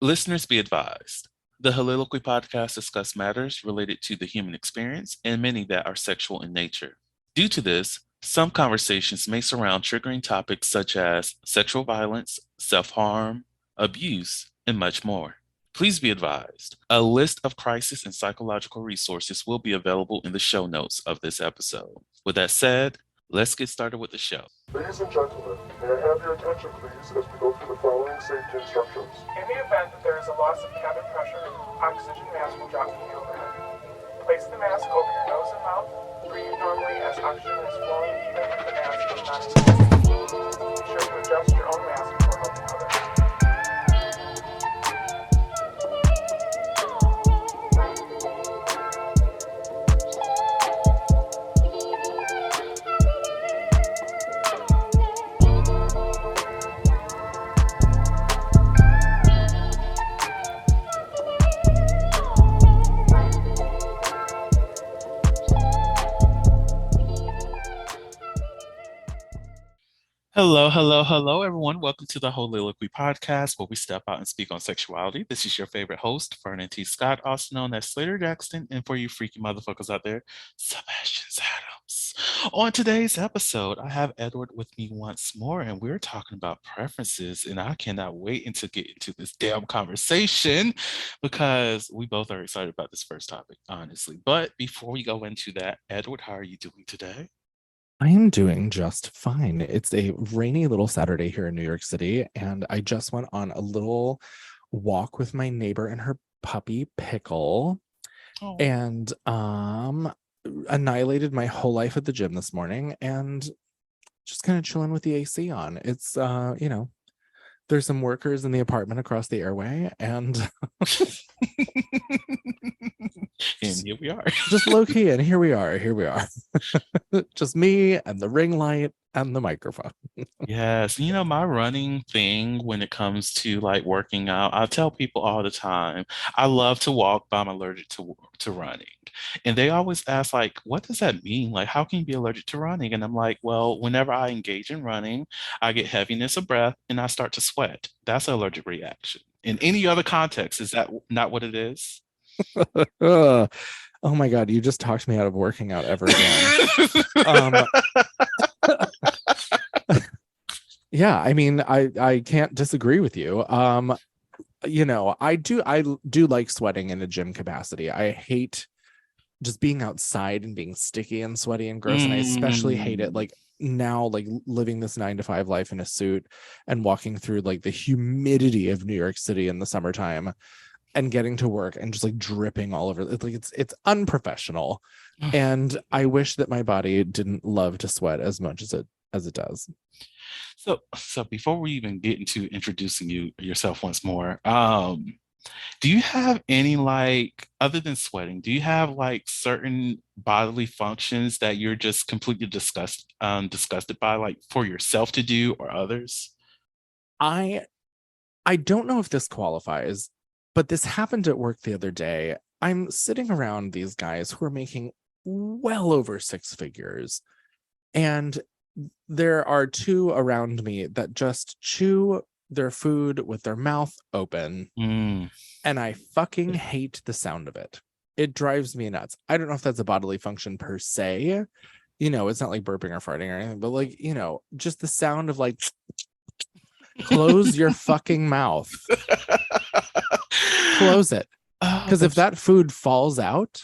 Listeners be advised. The Soliloquy podcast discuss matters related to the human experience and many that are sexual in nature. Due to this, some conversations may surround triggering topics such as sexual violence, self harm, abuse, and much more. Please be advised a list of crisis and psychological resources will be available in the show notes of this episode. With that said, let's get started with the show. Ladies and gentlemen, may I have your attention please as we go through the following safety instructions. In the event that there is a loss of cabin pressure, oxygen mask will drop from the overhead. Place the mask over your nose and mouth. Breathe normally as oxygen is flowing even if the mask is not inflated. Be sure to adjust your own mask before helping others. Hello, everyone. Welcome to the Soliloquy podcast, where we step out and speak on sexuality. This is your favorite host, Vernon T. Scott, also known as Slaytor Jackson, and for you freaky motherfuckers out there, Sebastian Adams. On today's episode, I have Edward with me once more, and we're talking about preferences, and I cannot wait to get into this damn conversation because we both are excited about this first topic, honestly. But before we go into that, Edward, how are you doing today? I am doing just fine. It's a rainy little Saturday here in New York City, and I just went on a little walk with my neighbor and her puppy Pickle, and annihilated my whole life at the gym this morning and just kind of chilling with the AC on. It's there's some workers in the apartment across the airway, and And here we are. just low key, and here we are. Just me and the ring light and the microphone. Yes, my running thing when it comes to like working out, I tell people all the time, I love to walk, but I'm allergic to running. And they always ask, like, what does that mean? Like, how can you be allergic to running? And I'm like, well, whenever I engage in running, I get heaviness of breath and I start to sweat. That's an allergic reaction. In any other context, is that not what it is? Oh my God, you just talked me out of working out ever again. Yeah, I mean, I can't disagree with you. I do like sweating in a gym capacity. I hate just being outside and being sticky and sweaty and gross. And I especially hate it like now, like living this 9-to-5 life in a suit and walking through like the humidity of New York City in the summertime and getting to work and just like dripping all over. It's like it's unprofessional. And I wish that my body didn't love to sweat as much as it does. So before we even get into introducing yourself once more, do you have any, like, other than sweating, do you have like certain bodily functions that you're just completely disgusted by, like for yourself to do or others? I don't know if this qualifies, but this happened at work the other day. I'm sitting around these guys who are making well over six figures, and there are two around me that just chew their food with their mouth open, and I fucking hate the sound of it. It drives me nuts. I don't know if that's a bodily function per se. It's not like burping or farting or anything, but like, just the sound of like, close your fucking mouth. Close it. Because if that food falls out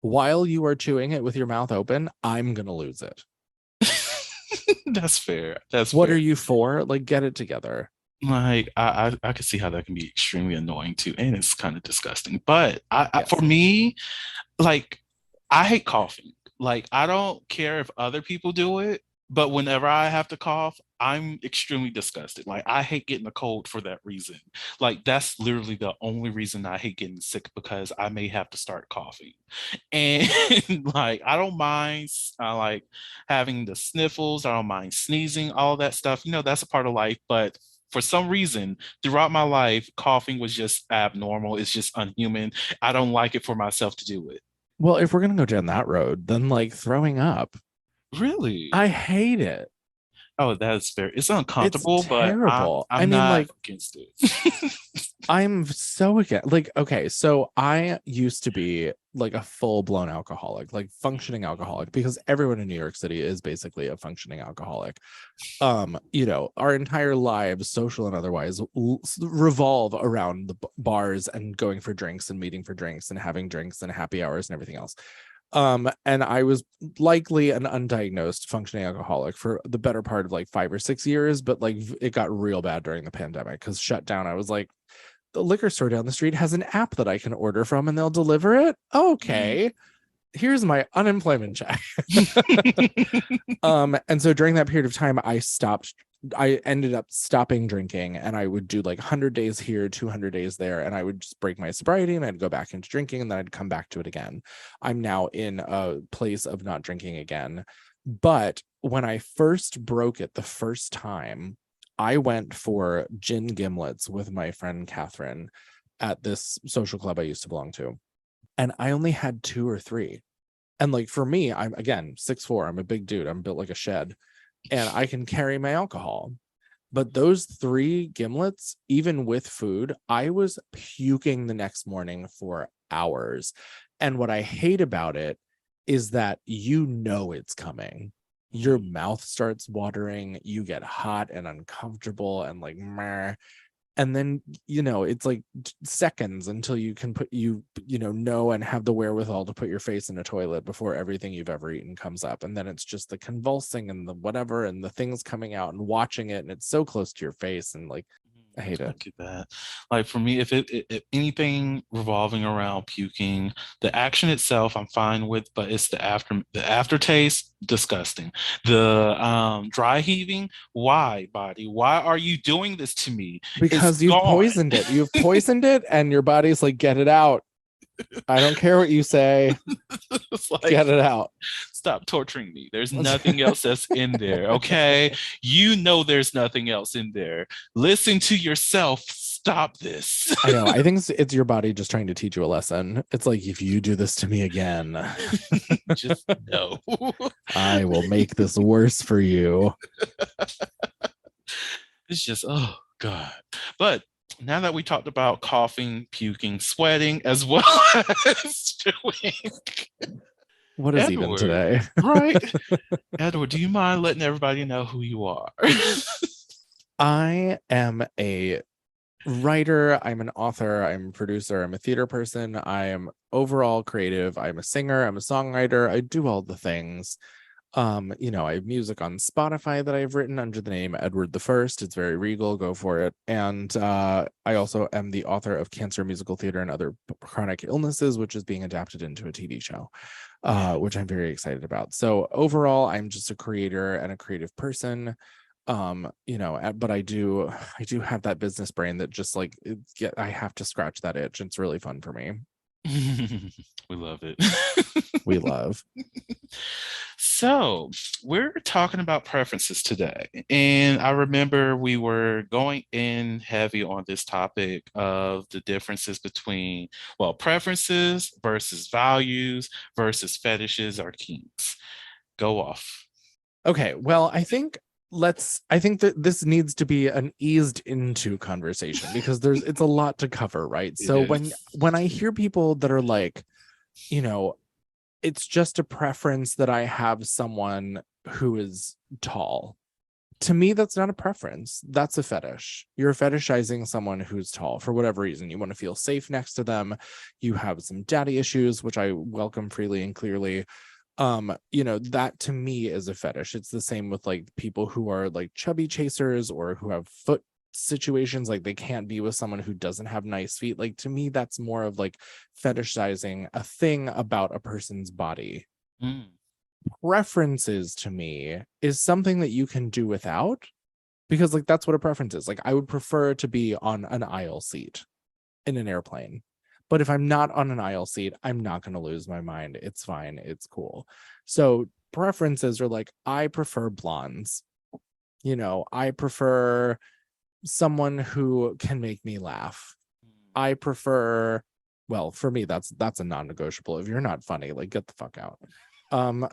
while you are chewing it with your mouth open, I'm going to lose it. That's fair. What are you for? Like, get it together. Like, I can see how that can be extremely annoying too, and it's kind of disgusting. But Yes. For me, like, I hate coughing. Like, I don't care if other people do it, but whenever I have to cough, I'm extremely disgusted. Like, I hate getting a cold for that reason. Like, that's literally the only reason I hate getting sick, because I may have to start coughing. And like, I don't mind like having the sniffles, I don't mind sneezing, all that stuff. That's a part of life. But for some reason, throughout my life, coughing was just abnormal. It's just unhuman. I don't like it for myself to do it. Well, if we're going to go down that road, then like throwing up. Really? I hate it. Oh, that's fair. It's It's uncomfortable, but I'm terrible. I I'm mean, not like, against it. I'm so again, like, okay, so I used to be like a full-blown alcoholic, like functioning alcoholic, because everyone in New York City is basically a functioning alcoholic. Our entire lives, social and otherwise, revolve around the bars and going for drinks and meeting for drinks and having drinks and happy hours and everything else. And I was likely an undiagnosed functioning alcoholic for the better part of like 5 or 6 years, but like it got real bad during the pandemic because shut down. I was like, the liquor store down the street has an app that I can order from and they'll deliver it. Mm. Okay, here's my unemployment check. And so during that period of time, I ended up stopping drinking, and I would do like 100 days here, 200 days there, and I would just break my sobriety and I'd go back into drinking and then I'd come back to it again. I'm now in a place of not drinking again. But when I first broke it the first time, I went for gin gimlets with my friend Catherine at this social club I used to belong to. And I only had two or three. And like for me, I'm again 6'4". I'm a big dude. I'm built like a shed and I can carry my alcohol. But those three gimlets, even with food, I was puking the next morning for hours. And what I hate about it is that it's coming. Your Mm. mouth starts watering, you get hot and uncomfortable and like meh. And then it's like seconds until you can know and have the wherewithal to put your face in a toilet before everything you've ever eaten comes up. And then it's just the convulsing and the whatever and the things coming out and watching it, and it's so close to your face, and like I hate I it. get that. Like for me, if anything revolving around puking, the action itself I'm fine with, but it's the aftertaste, disgusting. The dry heaving, why, body? Why are you doing this to me? It's Because you've gone. poisoned it. You've poisoned it and your body's like, get it out. I don't care what you say, It's like, get it out. stop torturing me. There's nothing else that's in there. Okay. You know there's nothing else in there. Listen to yourself. Stop this. I know. I think it's your body just trying to teach you a lesson. It's like, if you do this to me again, Just no. I will make this worse for you. It's just, oh God. But now that we talked about coughing, puking, sweating, as well as chewing, What is even Edward, today? right? Edward, do you mind letting everybody know who you are? I am a writer, I'm an author, I'm a producer, I'm a theater person, I am overall creative, I'm a singer, I'm a songwriter, I do all the things. I have music on Spotify that I've written under the name Edward the First. It's very regal, go for it. And I also am the author of Cancer Musical Theater and Other Chronic Illnesses, which is being adapted into a TV show, which I'm very excited about. So overall, I'm just a creator and a creative person. But I do have that business brain that just like I have to scratch that itch. It's really fun for me. We love it. We love. So, we're talking about preferences today. And I remember we were going in heavy on this topic of the differences between, well, preferences versus values versus fetishes or kinks. Go off. Okay, well, I think that this needs to be an eased into conversation because it's a lot to cover, right? It So is. when I hear people that are like, you know, it's just a preference that I have someone who is tall. To me, that's not a preference. That's a fetish. You're fetishizing someone who's tall for whatever reason. You want to feel safe next to them. You have some daddy issues, which I welcome freely and clearly. That to me is a fetish. It's the same with like people who are like chubby chasers or who have foot situations, like they can't be with someone who doesn't have nice feet. Like to me, that's more of like fetishizing a thing about a person's body. Mm. Preferences to me is something that you can do without, because like that's what a preference is. Like I would prefer to be on an aisle seat in an airplane. But if I'm not on an aisle seat, I'm not going to lose my mind. It's fine. It's cool. So preferences are like, I prefer blondes. I prefer someone who can make me laugh. I prefer, well, for me, that's a non-negotiable. If you're not funny, like get the fuck out. Um,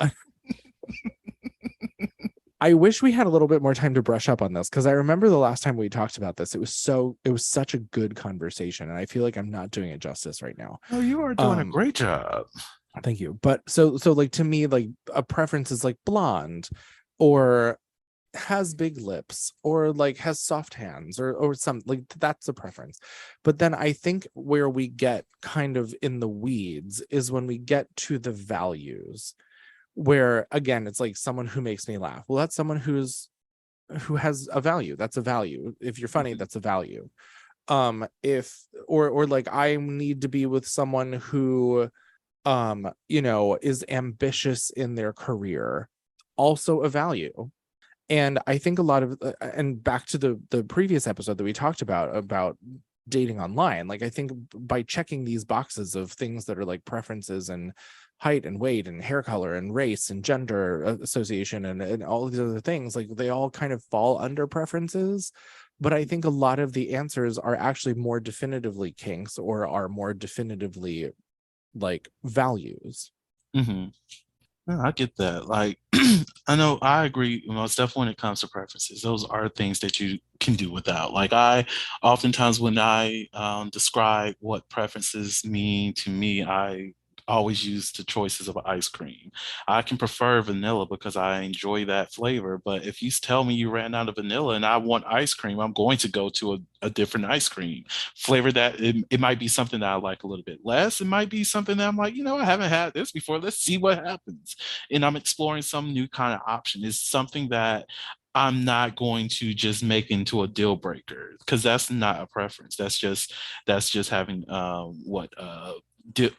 I wish we had a little bit more time to brush up on this, because I remember the last time we talked about this, it was such a good conversation, and I feel like I'm not doing it justice right now. Oh, you are doing a great job. Thank you. But so like, to me, like, a preference is like blonde, or has big lips, or like has soft hands, or some, like, that's a preference. But then I think where we get kind of in the weeds is when we get to the values, where again it's like someone who makes me laugh. Well, that's someone who has a value. That's a value. If you're funny, that's a value. If or like, I need to be with someone who is ambitious in their career, also a value. And I think a lot of and back to the previous episode that we talked about dating online, like, I think by checking these boxes of things that are like preferences and height and weight and hair color and race and gender association and all these other things, like, they all kind of fall under preferences. But I think a lot of the answers are actually more definitively kinks, or are more definitively like values. Mm-hmm. Yeah, I get that. Like, I know, I agree. Most definitely, when it comes to preferences, those are things that you can do without. Like, I oftentimes, when I describe what preferences mean to me, I always use the choices of ice cream. I can prefer vanilla because I enjoy that flavor. But if you tell me you ran out of vanilla and I want ice cream, I'm going to go to a different ice cream flavor. That it might be something that I like a little bit less. It might be something that I'm like, I haven't had this before. Let's see what happens. And I'm exploring some new kind of option. It's something that I'm not going to just make into a deal breaker, because that's not a preference. That's just having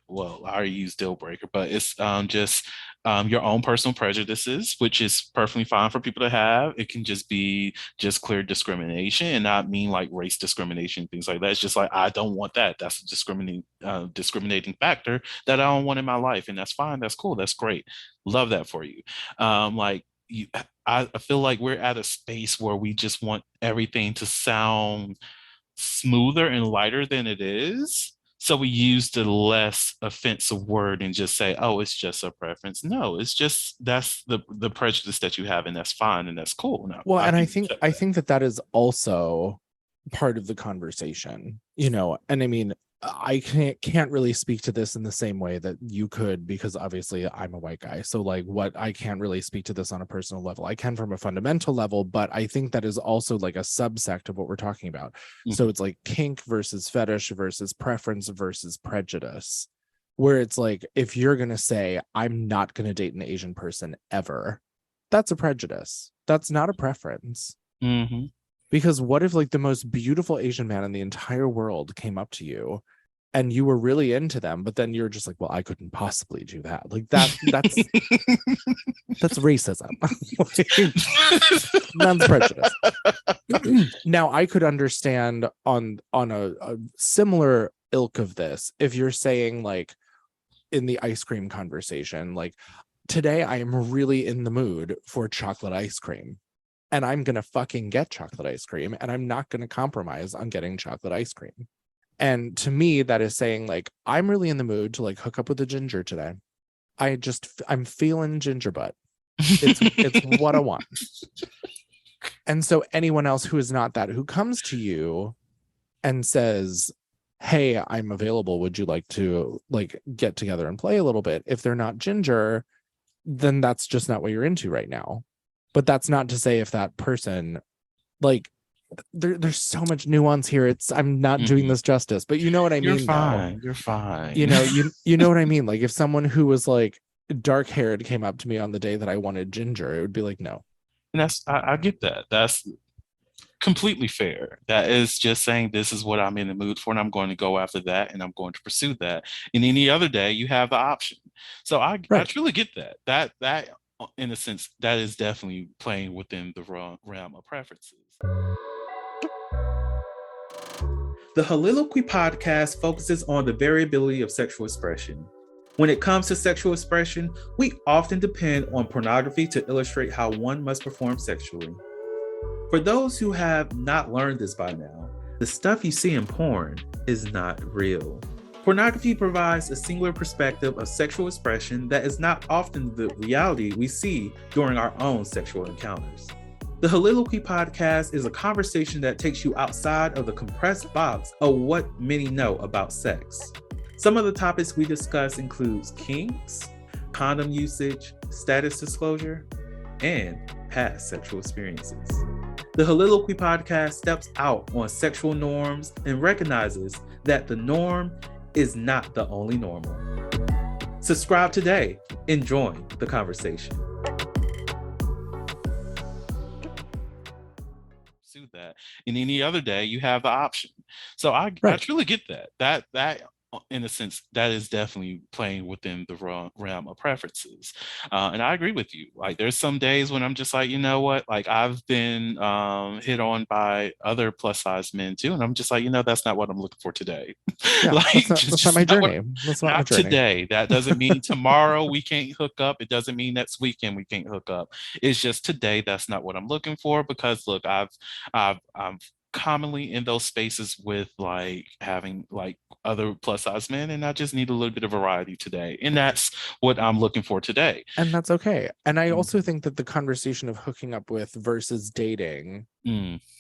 well, I already use deal breaker, but it's just your own personal prejudices, which is perfectly fine for people to have. It can just be just clear discrimination, and not mean like race discrimination, things like that. It's just like, I don't want that. That's a discriminating factor that I don't want in my life, and that's fine. That's cool. That's great. Love that for you. Like, you, I feel like we're at a space where we just want everything to sound smoother and lighter than it is. So we use the less offensive word and just say, "Oh, it's just a preference." No, it's just, that's the prejudice that you have, and that's fine, and that's cool. No, Well, and can I think that is also part of the conversation, and I mean, I can't really speak to this in the same way that you could, because obviously I'm a white guy. So like, what, I can't really speak to this on a personal level. I can from a fundamental level, but I think that is also like a subsect of what we're talking about. Mhm. So it's like kink versus fetish versus preference versus prejudice, where it's like, if you're going to say, I'm not going to date an Asian person ever, that's a prejudice. That's not a preference. Mm-hmm. Because what if like the most beautiful Asian man in the entire world came up to you and you were really into them, but then you're just like, well, I couldn't possibly do that. Like that's racism. That's prejudice. Now I could understand on a similar ilk of this, if you're saying like in the ice cream conversation, like, today I am really in the mood for chocolate ice cream. And I'm going to fucking get chocolate ice cream, and I'm not going to compromise on getting chocolate ice cream. And to me, that is saying like, I'm really in the mood to like hook up with a ginger today. I'm feeling ginger butt. It's what I want. And so anyone else who is not that, who comes to you and says, hey, I'm available, would you like to like get together and play a little bit? If they're not ginger, then that's just not what you're into right now. But that's not to say if that person, like, there's so much nuance here. I'm not doing this justice, but you know what I mean. You're fine. You're fine. You know what I mean? Like, if someone who was like dark haired came up to me on the day that I wanted ginger, it would be like, no. And I get that. That's completely fair. That is just saying, this is what I'm in the mood for, and I'm going to go after that, and I'm going to pursue that. And any other day, you have the option. So I truly get that. That in a sense, that is definitely playing within the realm of preferences. The Holiloquy podcast focuses on the variability of sexual expression. When it comes to sexual expression, we often depend on pornography to illustrate how one must perform sexually. For those who have not learned this by now, the stuff you see in porn is not real. Pornography provides a singular perspective of sexual expression that is not often the reality we see during our own sexual encounters. The Holiloquy podcast is a conversation that takes you outside of the compressed box of what many know about sex. Some of the topics we discuss includes kinks, condom usage, status disclosure, and past sexual experiences. The Holiloquy podcast steps out on sexual norms and recognizes that the norm is not the only normal. Subscribe today and join the conversation. Do that. And any other day, you have the option. So I truly get that. That in a sense, that is definitely playing within the realm of preferences. And I agree with you. Like, there's some days when I'm just like, you know what? Like, I've been hit on by other plus size men too, and I'm just like, you know, that's not what I'm looking for today. Yeah, like, that's not my journey. That's not my journey. Today. That doesn't mean tomorrow we can't hook up. It doesn't mean next weekend we can't hook up. It's just today. That's not what I'm looking for, because look, I'm commonly in those spaces with like having like other plus size men, and I just need a little bit of variety today, and that's what I'm looking for today, and that's okay. And I also think that the conversation of hooking up with versus dating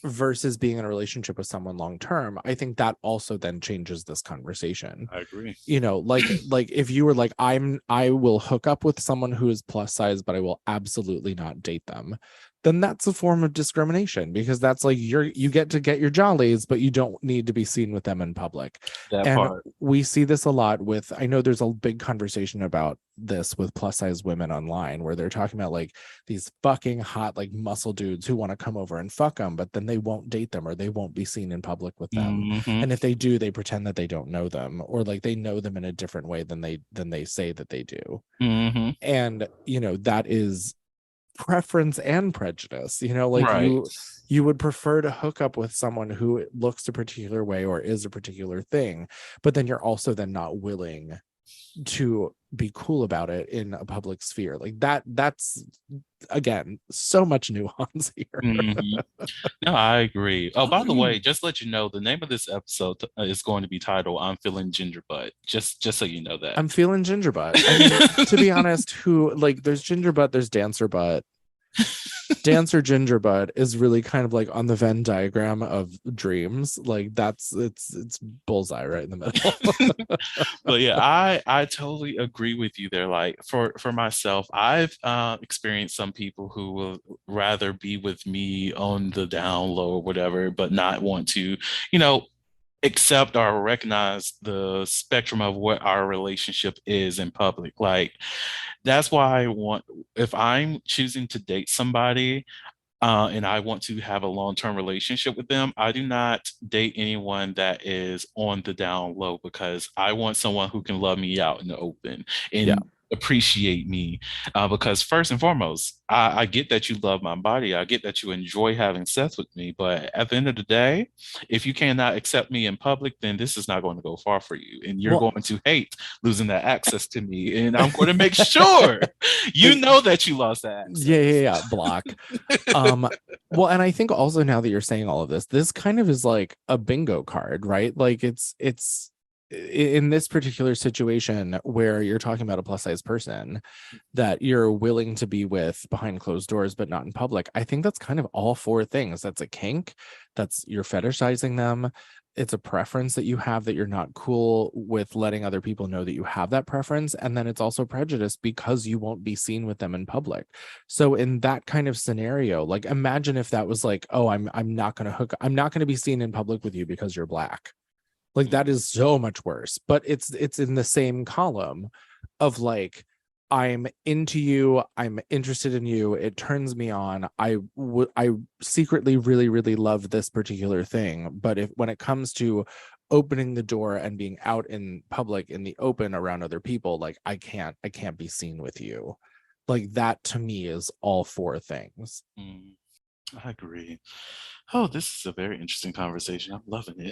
versus being in a relationship with someone long term, I think that also then changes this conversation. I agree. You know, like if you were like, I will hook up with someone who is plus size, but I will absolutely not date them, then that's a form of discrimination, because that's like you get to get your jollies, but you don't need to be seen with them in public. We see this a lot with, I know there's a big conversation about this with plus size women online, where they're talking about like these fucking hot like muscle dudes who want to come over and fuck them, but then they won't date them, or they won't be seen in public with them. And if they do, they pretend that they don't know them, or like they know them in a different way than they say that they do. And you know, that is preference and prejudice. You know, like you would prefer to hook up with someone who looks a particular way or is a particular thing, but then you're also then not willing to be cool about it in a public sphere. Like that's again so much nuance here. No, I agree. Oh, by the way, just let you know, the name of this episode is going to be titled "I'm Feeling Ginger Butt." Just so you know that. I'm feeling ginger butt. I mean, to be honest, who like there's ginger butt, there's dancer butt. Dancer ginger butt is really kind of like on the Venn diagram of dreams. Like it's bullseye right in the middle. But yeah, I totally agree with you there. Like for myself, I've experienced some people who will rather be with me on the down low or whatever, but not want to, you know, accept or recognize the spectrum of what our relationship is in public. Like, that's why if I'm choosing to date somebody, and I want to have a long-term relationship with them, I do not date anyone that is on the down low, because I want someone who can love me out in the open and appreciate me. Because first and foremost, I get that you love my body. I get that you enjoy having sex with me. But at the end of the day, if you cannot accept me in public, then this is not going to go far for you. And you're going to hate losing that access to me. And I'm going to make sure you know that you lost that access. Yeah. Block. Well, and I think also, now that you're saying all of this kind of is like a bingo card, right? Like it's in this particular situation where you're talking about a plus size person that you're willing to be with behind closed doors, but not in public. I think that's kind of all four things. That's a kink. That's you're fetishizing them. It's a preference that you have that you're not cool with letting other people know that you have that preference. And then it's also prejudice because you won't be seen with them in public. So in that kind of scenario, like imagine if that was like, oh, I'm not going to be seen in public with you because you're black. Like that is so much worse, but it's in the same column of like, I'm into you, I'm interested in you, it turns me on, I secretly really, really love this particular thing. But when it comes to opening the door and being out in public in the open around other people, like I can't be seen with you. Like that to me is all four things. I agree. Oh, this is a very interesting conversation. I'm loving it.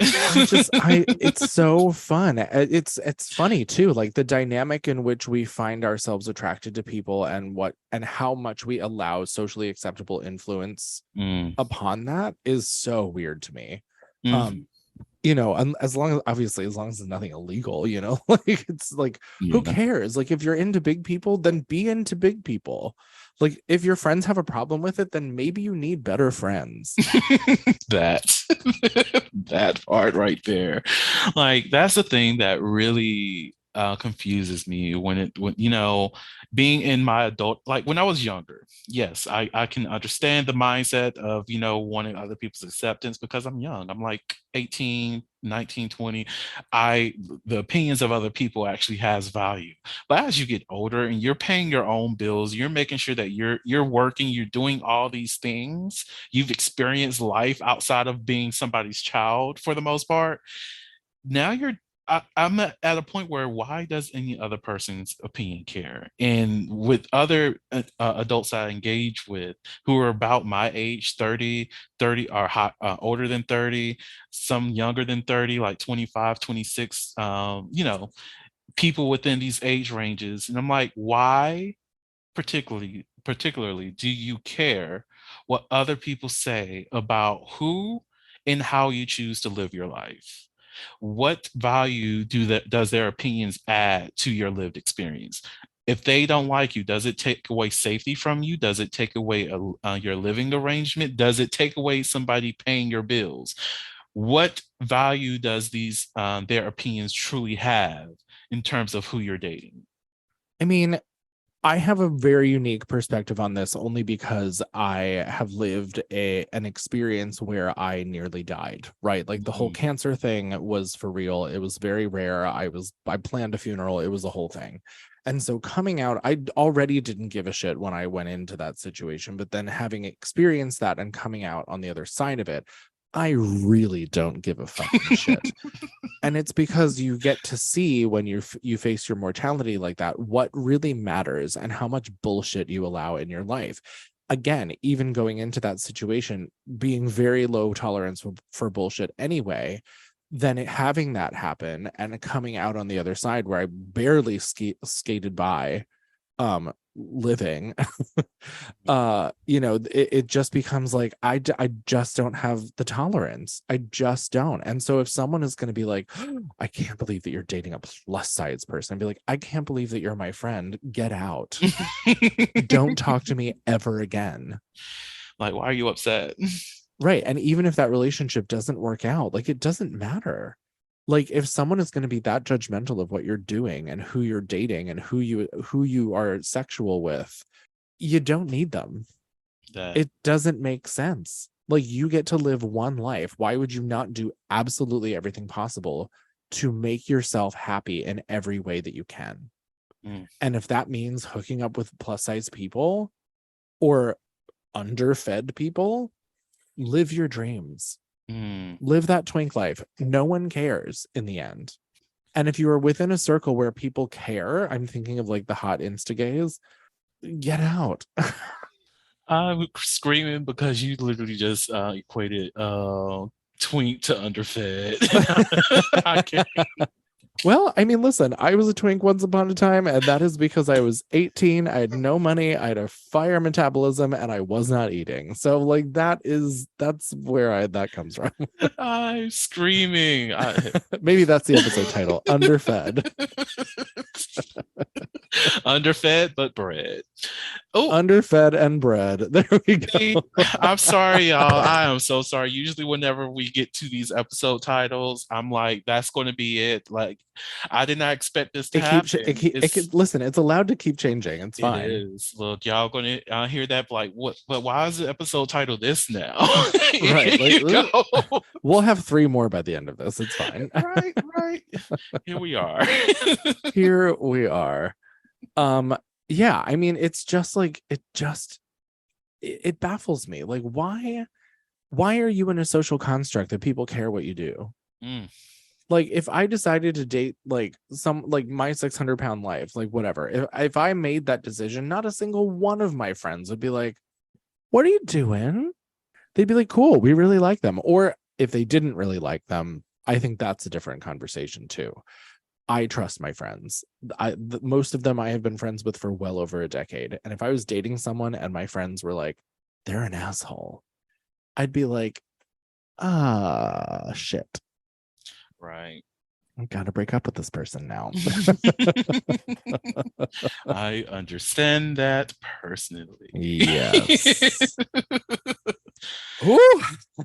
It's so fun. It's funny too, like the dynamic in which we find ourselves attracted to people and how much we allow socially acceptable influence upon that is so weird to me. you know, and as long as obviously as long as there's nothing illegal, you know, like it's like who Yeah. cares? Like if you're into big people, then be into big people. Like if your friends have a problem with it, then maybe you need better friends. That that part right there, like that's the thing that really confuses me when being in my adult, like when I was younger. Yes, I can understand the mindset of wanting other people's acceptance because I'm young. I'm like 18, 19, 20. I The opinions of other people actually has value. But as you get older and you're paying your own bills, you're making sure that you're working, you're doing all these things, you've experienced life outside of being somebody's child for the most part. Now I'm at a point where why does any other person's opinion care? And with other adults I engage with who are about my age, 30 or older than 30, some younger than 30, like 25, 26, people within these age ranges. And I'm like, why particularly do you care what other people say about who and how you choose to live your life? What value does their opinions add to your lived experience? If they don't like you, does it take away safety from you? Does it take away your living arrangement? Does it take away somebody paying your bills? What value does these their opinions truly have in terms of who you're dating? I mean, I have a very unique perspective on this only because I have lived an experience where I nearly died, right? Like the whole Mhm. cancer thing was for real. It was very rare. I planned a funeral. It was a whole thing. And so coming out, I already didn't give a shit when I went into that situation, but then having experienced that and coming out on the other side of it, I really don't give a fucking shit. And it's because you get to see when you face your mortality like that what really matters and how much bullshit you allow in your life. Again, even going into that situation being very low tolerance for bullshit anyway, then having that happen and coming out on the other side where I barely skated by living it just becomes like I just don't have the tolerance. I just don't. And so if someone is going to be like, I can't believe that you're dating a plus size person, I'd be like, I can't believe that you're my friend, get out. Don't talk to me ever again. Like, why are you upset? Right. And even if that relationship doesn't work out, like it doesn't matter. Like if someone is going to be that judgmental of what you're doing and who you're dating and who you are sexual with, you don't need them. That It doesn't make sense. Like you get to live one life. Why would you not do absolutely everything possible to make yourself happy in every way that you can? mm, And if that means hooking up with plus size people or underfed people, live your dreams. mm. Live that twink life. No one cares in the end. And if you are within a circle where people care, I'm thinking of like the hot insta gays, get out. I'm screaming because you literally just equated twink to underfed. I can't. Well, I mean, listen, I was a twink once upon a time, and that is because I was 18. I had no money, I had a fire metabolism, and I was not eating. So, like, that's where that comes from. I'm screaming. Maybe that's the episode title, Underfed. Underfed but bred. Oh, Underfed and bred. There we see, go. I'm sorry, y'all. I am so sorry. Usually, whenever we get to these episode titles, I'm like, that's going to be it. Like, I did not expect this to It keeps happen. listen, it's allowed to keep changing. It's It fine. is. Look, y'all gonna hear that like what? But why is the episode titled this now? Right. Here Like you go. we'll have 3 more by the end of this. It's fine. Right, right. Here we are. Here we are. Yeah, I mean, it's just like it baffles me. Like, why are you in a social construct that people care what you do? Mm, Like, if I decided to date like my 600-pound life, like whatever, if I made that decision, not a single one of my friends would be like, what are you doing? They'd be like, cool, we really like them. Or if they didn't really like them, I think that's a different conversation too. I trust my friends. Most of them I have been friends with for well over a decade. And if I was dating someone and my friends were like, they're an asshole, I'd be like, shit. Right. I gotta break up with this person now. I understand that personally. Yes. Ooh.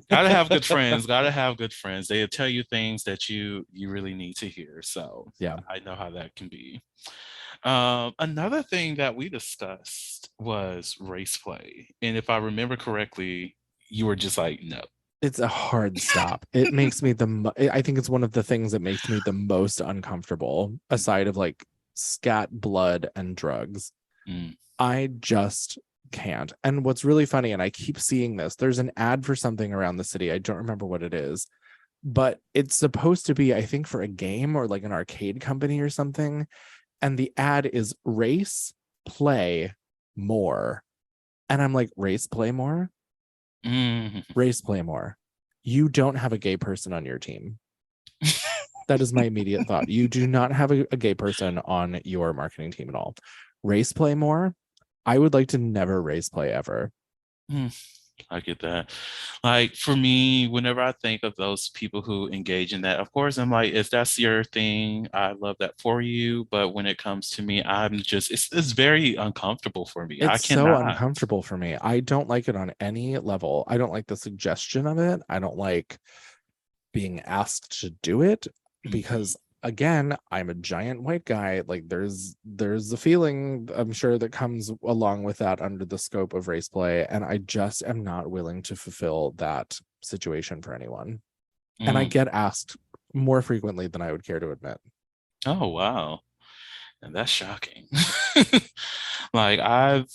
Gotta have good friends. Gotta have good friends. They'll tell you things that you really need to hear. So Yeah. I know how that can be. Another thing that we discussed was race play, and if I remember correctly, you were just like, no. It's a hard stop. It makes me I think it's one of the things that makes me the most uncomfortable, aside of like scat, blood, and drugs. Mm. I just can't. And what's really funny, and I keep seeing this, there's an ad for something around the city. I don't remember what it is, but it's supposed to be, I think, for a game or like an arcade company or something. And the ad is race play more. And I'm like, race play more? Mm. Race play more. You don't have a gay person on your team. That is my immediate thought. You do not have a gay person on your marketing team at all. Race play more? I would like to never race play ever. Mm. I get that. Like for me, whenever I think of those people who engage in that, of course, I'm like, if that's your thing, I love that for you. But when it comes to me, I'm just, it's very uncomfortable for me. I It's so cannot. uncomfortable for me. I don't like it on any level. I don't like the suggestion of it. I don't like being asked to do it because again, I'm a giant white guy. Like there's a feeling I'm sure that comes along with that under the scope of race play, and I just am not willing to fulfill that situation for anyone. And I Mm. get asked more frequently than I would care to admit. Oh, wow. And that's shocking. Like I've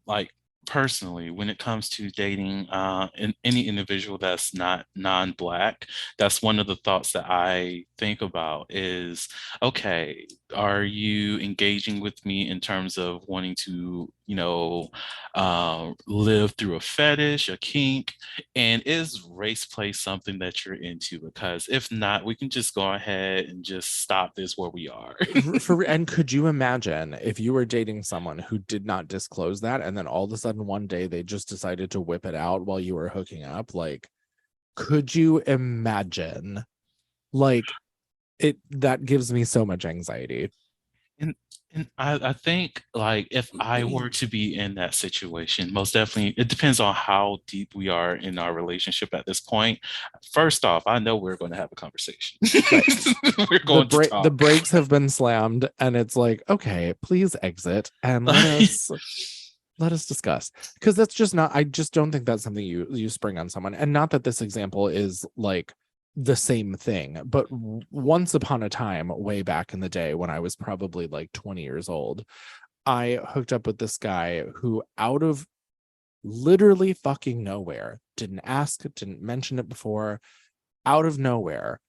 like personally, when it comes to dating any individual that's not non-black, that's one of the thoughts that I think about is, okay, are you engaging with me in terms of wanting to, live through a fetish, a kink, and is race play something that you're into? Because if not, we can just go ahead and just stop this where we are. And could you imagine if you were dating someone who did not disclose that, and then all of a sudden one day they just decided to whip it out while you were hooking up? Like, could you imagine? Like, that gives me so much anxiety. And I think like if I were to be in that situation, most definitely it depends on how deep we are in our relationship at this point. First off, I know we're going to have a conversation. Right. We're going to The talk. brakes have been slammed, and it's like, okay, please exit and let us discuss, because that's just not, I just don't think that's something you spring on someone. And not that this example is like the same thing, but once upon a time, way back in the day when I was probably like 20 years old, I hooked up with this guy who, out of literally fucking nowhere, didn't ask, didn't mention it before, out of nowhere,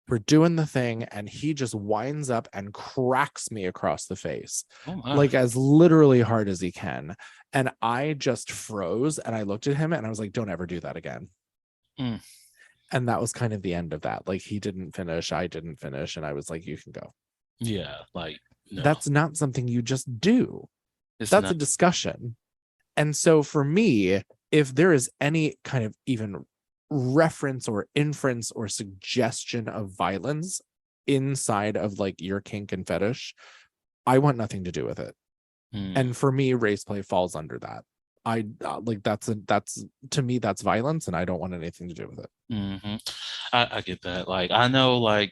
we're doing the thing, and he just winds up and cracks me across the face, Oh my. like as literally hard as he can. And I just froze, and I looked at him and I was like, don't ever do that again. Mm. And that was kind of the end of that. Like, he didn't finish, I didn't finish, and I was like, you can go. Yeah, like no, That's not something you just do. it's That's a not. discussion. And so for me, if there is any kind of even reference or inference or suggestion of violence inside of like your kink and fetish, I want nothing to do with it. Mm. And for me, race play falls under that. I like that's to me, that's violence, and I don't want anything to do with it. Mm-hmm. I get that. Like I know, like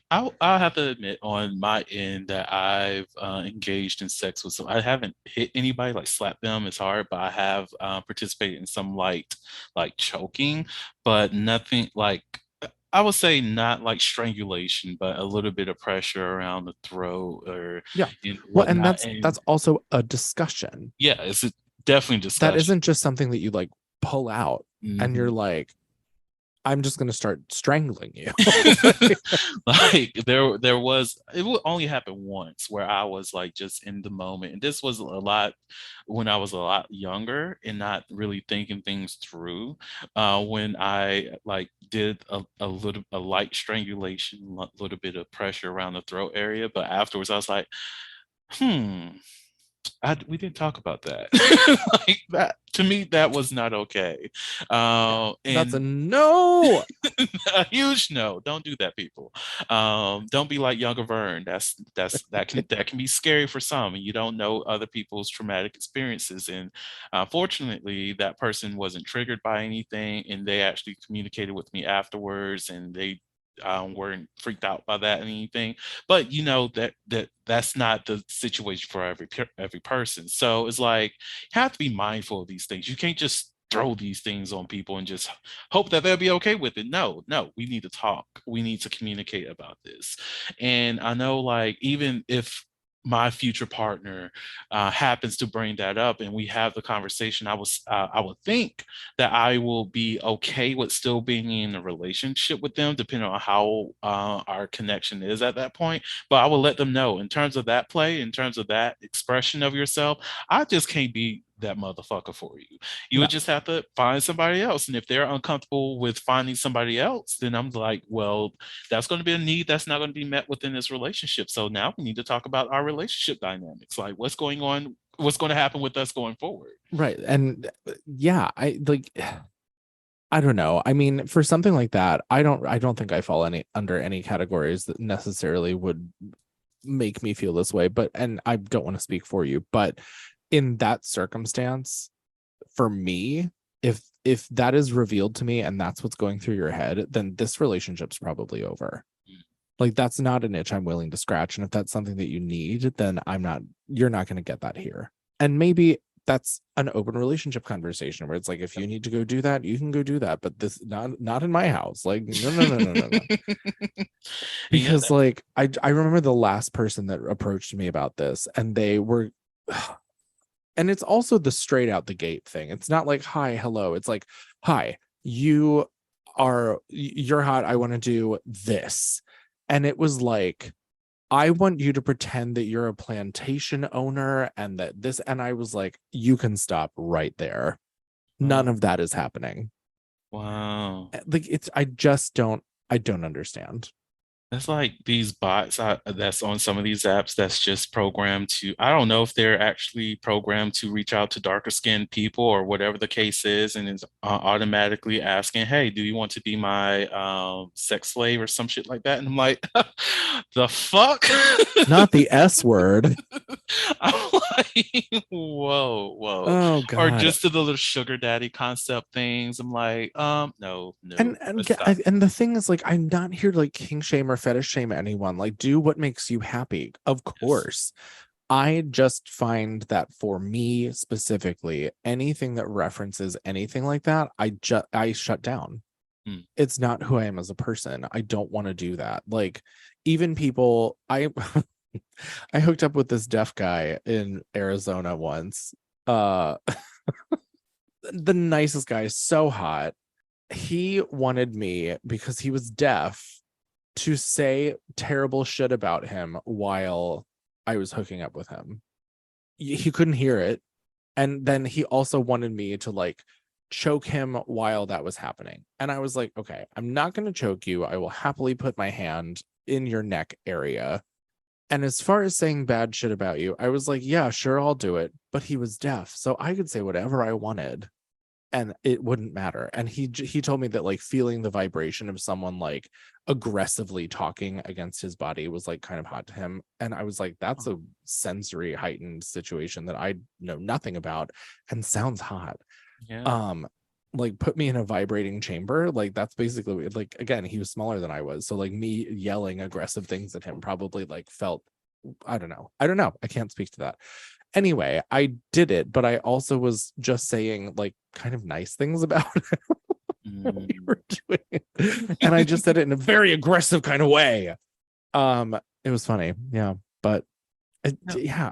I'll have to admit on my end that I've engaged in sex with some. I haven't hit anybody, like slapped them as hard, but I have participated in some light, like choking, but nothing like. I would say not like strangulation, but a little bit of pressure around the throat or Yeah. Well, and whatnot. And that's also a discussion. yeah, it's definitely That discussion. isn't just something that you like pull out and Mhm. you're like, I'm just going to start strangling you. Like there was, it would only happen once where I was like just in the moment, and this was a lot when I was a lot younger and not really thinking things through. When I like did a light strangulation, a little bit of pressure around the throat area, but afterwards I was like, hmm, we didn't talk about that. Like that to me, that was not okay. That's a And no. a huge no. Don't do that, people. Don't be like younger Vern. That can be scary for some, and you don't know other people's traumatic experiences. And fortunately, that person wasn't triggered by anything, and they actually communicated with me afterwards, and they weren't freaked out by that and anything. But you know that's not the situation for every person. So it's like you have to be mindful of these things. You can't just throw these things on people and just hope that they'll be okay with it. No, no, we need to talk. We need to communicate about this. And I know, like, even if my future partner happens to bring that up and we have the conversation, I would think that I will be okay with still being in a relationship with them, depending on how our connection is at that point. But I will let them know in terms of that play, in terms of that expression of yourself, I just can't be that motherfucker for you. You would No. just have to find somebody else. And if they're uncomfortable with finding somebody else, then I'm like, well, that's going to be a need that's not going to be met within this relationship. So now we need to talk about our relationship dynamics. Like what's going on, what's going to happen with us going forward. Right. And yeah, I like I don't know. I mean, for something like that, I don't think I fall any under any categories that necessarily would make me feel this way, but and I don't want to speak for you, but in that circumstance, for me, if that is revealed to me and that's what's going through your head, then this relationship's probably over. Like that's not an itch I'm willing to scratch. And if that's something that you need, then you're not going to get that here. And maybe that's an open relationship conversation where it's like, if you need to go do that, you can go do that. But this not in my house. Like, no. Yeah, Because like I remember the last person that approached me about this, and they were and it's also the straight out the gate thing. It's not like, hi, hello. It's like, hi, you're hot. I want to do this. And it was like, I want you to pretend that you're a plantation owner and that this, and I was like, you can stop right there. None of that is happening. wow. Like I don't understand. That's like these bots that's on some of these apps that's just programmed to, I don't know if they're actually programmed to reach out to darker skinned people or whatever the case is, and is automatically asking, hey, do you want to be my sex slave or some shit like that? And I'm like, the fuck? Not the S word. I'm like, whoa, whoa. Oh Or God. just to the little sugar daddy concept things. I'm like, no, And let's stop. and the thing is, like, I'm not here to like king shame or fetish shame anyone. Like, do what makes you happy. Of Yes. course. I just find that for me specifically, anything that references anything like that, I shut down. Hmm. It's not who I am as a person. I don't want to do that. Like, even people, I I hooked up with this deaf guy in Arizona once. Uh the nicest guy, so hot. He wanted me, because he was deaf, to say terrible shit about him while I was hooking up with him. He couldn't hear it. And then he also wanted me to like choke him while that was happening. And I was like, okay, I'm not going to choke you. I will happily put my hand in your neck area. And as far as saying bad shit about you, I was like, yeah, sure, I'll do it. But he was deaf, so I could say whatever I wanted and it wouldn't matter. And he told me that like feeling the vibration of someone like aggressively talking against his body was like kind of hot to him. And I was like, that's a sensory heightened situation that I know nothing about and sounds hot. Yeah. Like put me in a vibrating chamber. Like that's basically like, again, he was smaller than I was, so like me yelling aggressive things at him probably like felt, I don't know, I can't speak to that. Anyway, I did it, but I also was just saying like kind of nice things about what we Mm. were doing. And I just said it in a very aggressive kind of way. It was funny, yeah. But No, yeah,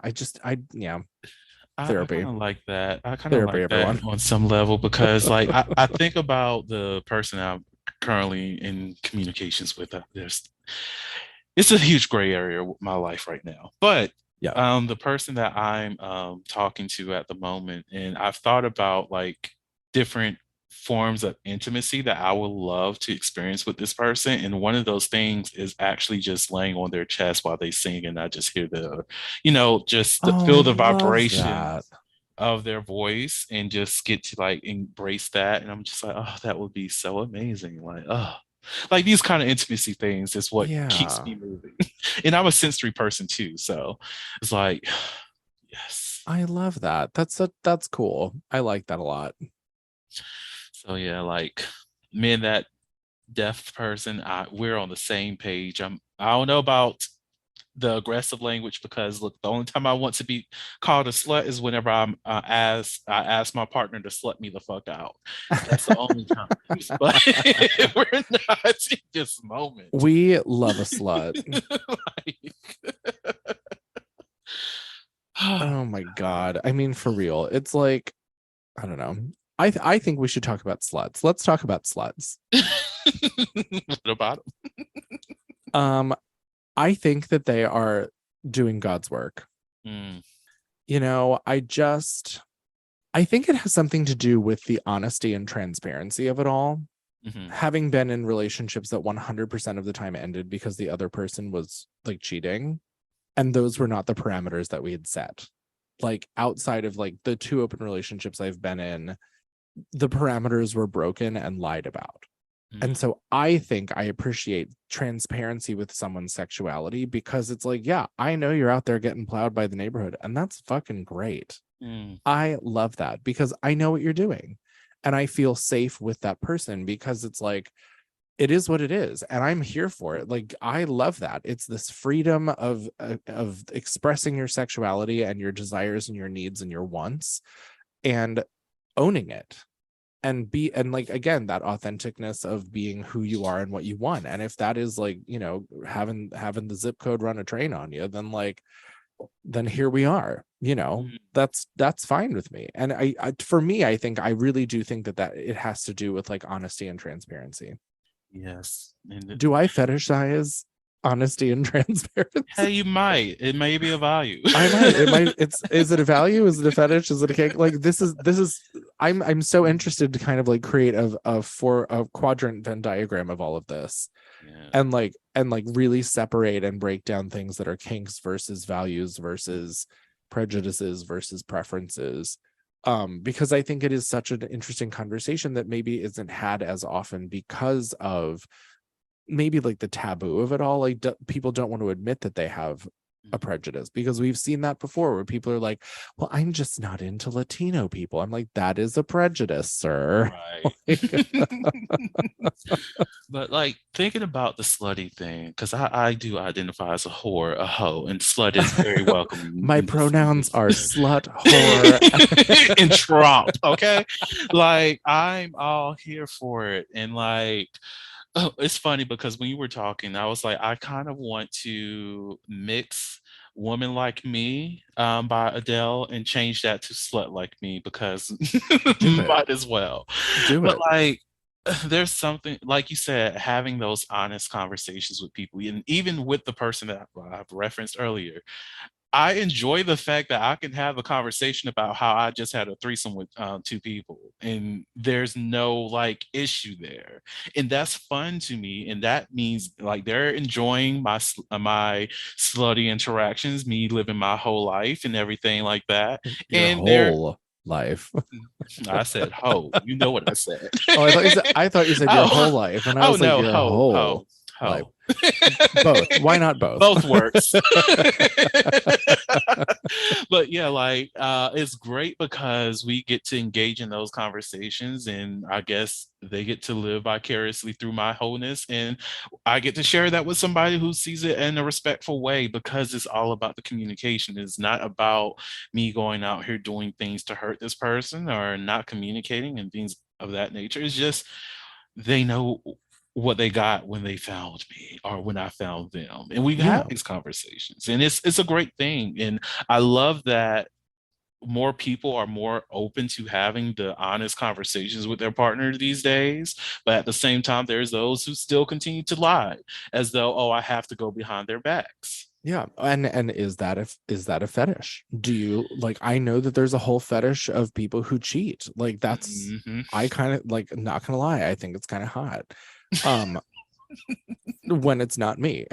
yeah, I therapy. kind of like that. I kind of Therapy, like that everyone. on some level because, like, I think about the person I'm currently in communications with. It's a huge gray area with my life right now. But Yeah. the person that I'm talking to at the moment, and I've thought about like different forms of intimacy that I would love to experience with this person. And one of those things is actually just laying on their chest while they sing, and I just hear Oh, I feel the love that. vibrations of their voice and just get to like embrace that. And I'm just like, oh, that would be so amazing. Like, oh, like these kind of intimacy things is what keeps Yeah, me moving. And I'm a sensory person too. So it's like, yes. I love that. That's cool. I like that a lot. So yeah, like me and that deaf person, we're on the same page. I don't know about the aggressive language because look, the only time I want to be called a slut is whenever I ask my partner to slut me the fuck out. That's the only time. But we're not in this moment. We love a slut. Like, Oh my God. I mean, for real. It's like, I don't know. I think we should talk about sluts. Let's talk about sluts. what about Um, I think that they are doing God's work. him? You know, I think it has something to do with the honesty and transparency of it all. Mm-hmm. Having been in relationships that 100% of the time ended because the other person was like cheating, and those were not the parameters that we had set. Like outside of like the 2 open relationships I've been in, the parameters were broken and lied about. And so I think I appreciate transparency with someone's sexuality because it's like, yeah, I know you're out there getting plowed by the neighborhood, and that's fucking great. Mm-hmm. I love that because I know what you're doing. And I feel safe with that person because it's like, it is what it is. And I'm here for it. Like, I love that. It's this freedom of expressing your sexuality and your desires and your needs and your wants and owning it. And like, again, that authenticness of being who you are and what you want. And if that is like, you know, having the zip code run a train on you, then here we are, you know. That's fine with me. And I for me, I think I really do think that it has to do with like honesty and transparency. Yes. Do I fetishize honesty and transparency? Hey, you might. It may be a value. I might. It might. Is it a value? Is it a fetish? Is it a cake? Like this is. I'm so interested to kind of like create a quadrant Venn diagram of all of this, Yeah. and like really separate and break down things that are kinks versus values versus prejudices versus preferences. Because I think it is such an interesting conversation that maybe isn't had as often because of maybe like the taboo of it all. Like people don't want to admit that they have a prejudice because we've seen that before where people are like, well, I'm just not into Latino people. I'm like, that is a prejudice, sir. Right. But like thinking about the slutty thing, because I do identify as a whore, a hoe, and slut is very welcoming. My pronouns are slut, whore, and Trump. Okay. Like I'm all here for it. And like, oh, it's funny because when you were talking, I was like, I kind of want to mix Woman Like Me by Adele and change that to Slut Like Me because Do it. might as well. Do But it. like, there's something, like you said, having those honest conversations with people, and even with the person that I've referenced earlier, I enjoy the fact that I can have a conversation about how I just had a threesome with 2 people, and there's no like issue there, and that's fun to me. And that means like they're enjoying my slutty interactions, me living my whole life and everything like that, Your and they're. whole life. I said ho. You know what I said. Oh, I thought you said your whole Oh, life, and I oh was like, no, your ho, whole ho, life. ho. Both. Why not both? Both works. But yeah, like it's great because we get to engage in those conversations, and I guess they get to live vicariously through my wholeness, and I get to share that with somebody who sees it in a respectful way because it's all about the communication. It's not about me going out here doing things to hurt this person or not communicating and things of that nature. It's just they know what they got when they found me or when I found them. And we've Yeah. had these conversations, and it's a great thing. And I love that more people are more open to having the honest conversations with their partner these days. But at the same time, there's those who still continue to lie as though, oh, I have to go behind their backs. Yeah, and is that a fetish? Do you like, I know that there's a whole fetish of people who cheat. Like that's, Mhm. I kind of like, not gonna lie, I think it's kind of hot. Um when it's not me.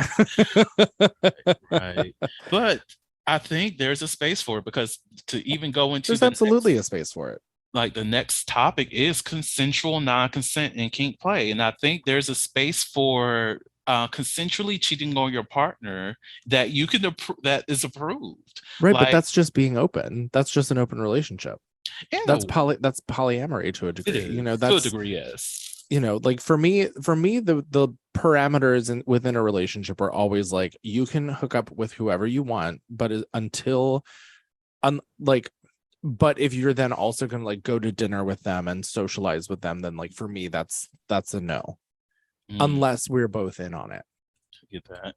Right. But I think there's a space for it because to even go into There's the absolutely a next, space for it. like the next topic is consensual non-consent in kink play. And I think there's a space for consensually cheating on your partner that you can that is approved. Right, but Like, that's just being open. That's just an open relationship. That's ew, that's polyamory to a it degree. is to a That's, degree, yes. like for me, the parameters within a relationship are always like, you can hook up with whoever you want, but until like, but if you're then also gonna like go to dinner with them and socialize with them, then like for me, that's a no, Mm, unless we're both in on it. I get that.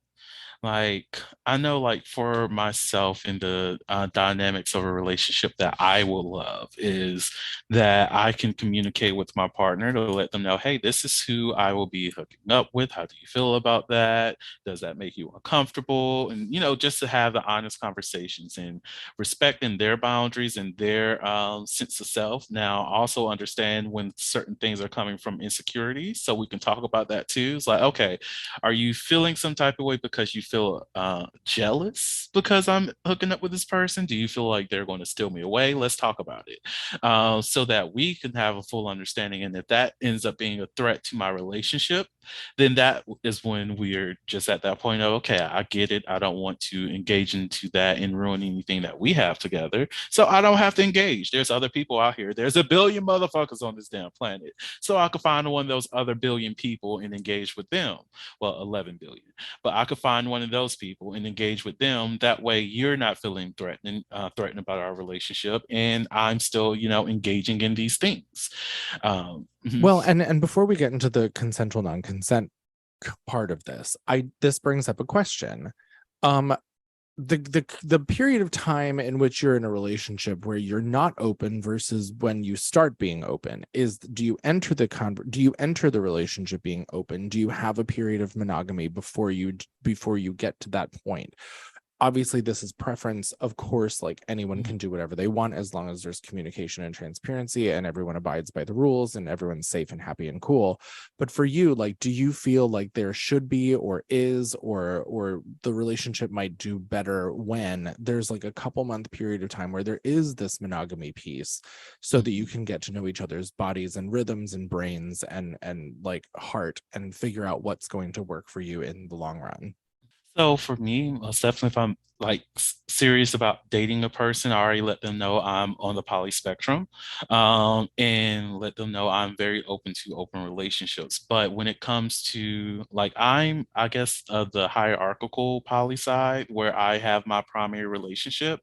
Like, I know, like, for myself in the dynamics of a relationship that I will love is that I can communicate with my partner to let them know, hey, this is who I will be hooking up with. How do you feel about that? Does that make you uncomfortable? And, just to have the honest conversations and respecting their boundaries and their sense of self. Now, also understand when certain things are coming from insecurity. So we can talk about that too. It's like, okay, are you feeling some type of way because you feel jealous because I'm hooking up with this person? Do you feel like they're going to steal me away? Let's talk about it so that we can have a full understanding. And if that ends up being a threat to my relationship, then that is when we're just at that point of, okay, I get it. I don't want to engage into that and ruin anything that we have together. So I don't have to engage. There's other people out here. There's a billion motherfuckers on this damn planet. So I could find one of those other billion people and engage with them. Well, 11 billion, but I could find one of those people and engage with them. That way you're not feeling threatened about our relationship. And I'm still, engaging in these things. Mhm. Well, and before we get into the consensual non-consent part of this, this brings up a question. Um, the period of time in which you're in a relationship where you're not open versus when you start being open is, do you enter the relationship being open? Do you have a period of monogamy before you get to that point? Obviously this is preference, of course, like anyone can do whatever they want as long as there's communication and transparency and everyone abides by the rules and everyone's safe and happy and cool. But for you, like, do you feel like there should be or is or the relationship might do better when there's like a couple month period of time where there is this monogamy piece, so that you can get to know each other's bodies and rhythms and brains and like heart and figure out what's going to work for you in the long run? So for me, most definitely, if I'm like serious about dating a person, I already let them know I'm on the poly spectrum, and let them know I'm very open to open relationships. But when it comes to like, I guess, the hierarchical poly side where I have my primary relationship,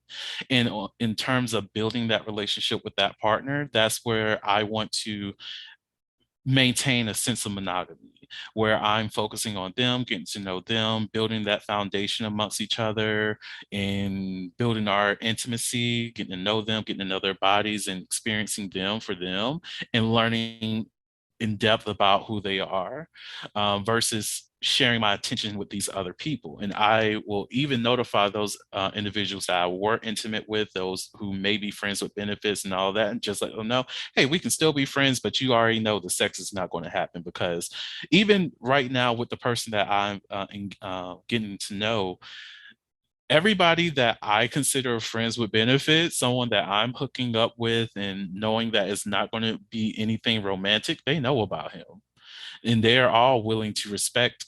and in terms of building that relationship with that partner, that's where I want to maintain a sense of monogamy where I'm focusing on them, getting to know them, building that foundation amongst each other, and building our intimacy, getting to know them, getting to know their bodies, and experiencing them for them, and learning in depth about who they are, versus sharing my attention with these other people. And I will even notify those individuals that I were intimate with, those who may be friends with benefits and all that, and just let them know, hey, we can still be friends, but you already know the sex is not going to happen. Because even right now, with the person that I'm getting to know, everybody that I consider friends with benefits, someone that I'm hooking up with and knowing that it's not going to be anything romantic, they know about him. And they're all willing to respect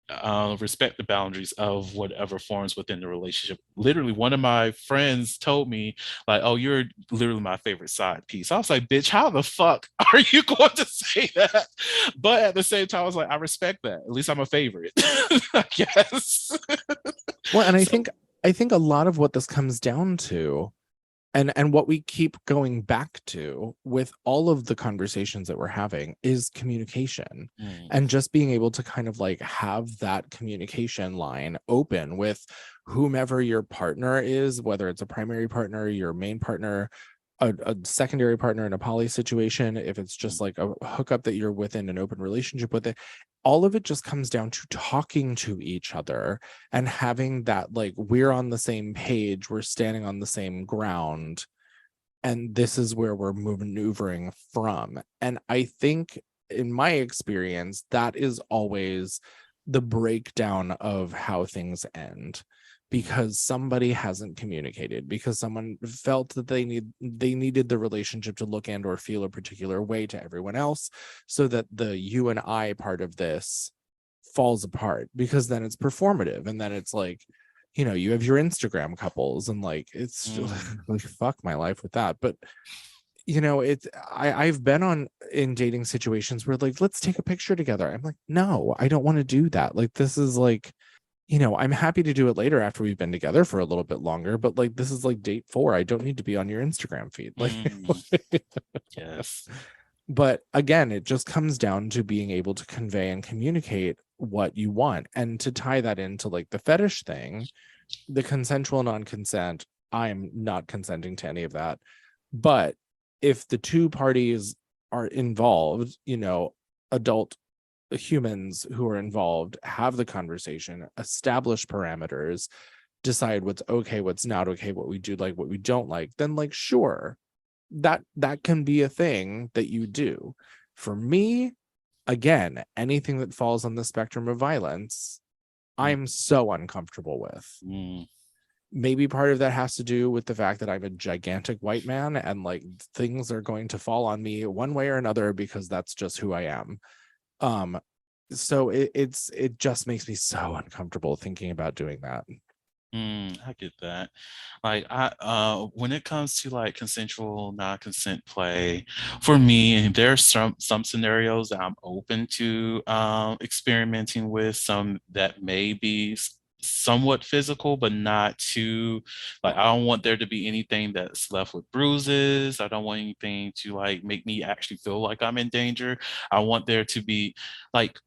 the boundaries of whatever forms within the relationship. Literally, one of my friends told me, like, oh, you're literally my favorite side piece. I was like, bitch, how the fuck are you going to say that? But at the same time, I was like, I respect that. At least I'm a favorite, I guess. Well, and I So, think a lot of what this comes down to, and what we keep going back to with all of the conversations that we're having, is communication, mm, and just being able to kind of like have that communication line open with whomever your partner is, whether it's a primary partner, your main partner, a secondary partner in a poly situation, if it's just like a hookup that you're within an open relationship with it, all of it just comes down to talking to each other and having that, like, we're on the same page, we're standing on the same ground, and this is where we're maneuvering from. And I think, in my experience, that is always the breakdown of how things end, because somebody hasn't communicated, because someone felt that they needed the relationship to look and or feel a particular way to everyone else, so that the you and I part of this falls apart, because then it's performative, and then it's like, you have your Instagram couples, and like, it's just, like, fuck my life with that. But it's, I've been in dating situations where, like, let's take a picture together. I'm like, no, I don't want to do that. Like, this is like, I'm happy to do it later after we've been together for a little bit longer, but like, this is like date 4. I don't need to be on your Instagram feed. Like, Yes. but again, it just comes down to being able to convey and communicate what you want. And to tie that into like the fetish thing, the consensual non-consent, I'm not consenting to any of that. But if the two parties are involved, adult humans who are involved, have the conversation, establish parameters, decide what's okay, what's not okay, what we do like, what we don't like, then like, sure, that can be a thing that you do. For me, again, anything that falls on the spectrum of violence, I'm so uncomfortable with. Maybe part of that has to do with the fact that I'm a gigantic white man, and like, things are going to fall on me one way or another, because that's just who I am. So it just makes me so uncomfortable thinking about doing that. I get that. Like, when it comes to like consensual non-consent play, for me, there's some scenarios that I'm open to experimenting with. Some that may be somewhat physical, but not too, like, I don't want there to be anything that's left with bruises. I don't want anything to like make me actually feel like I'm in danger. I want there to be like,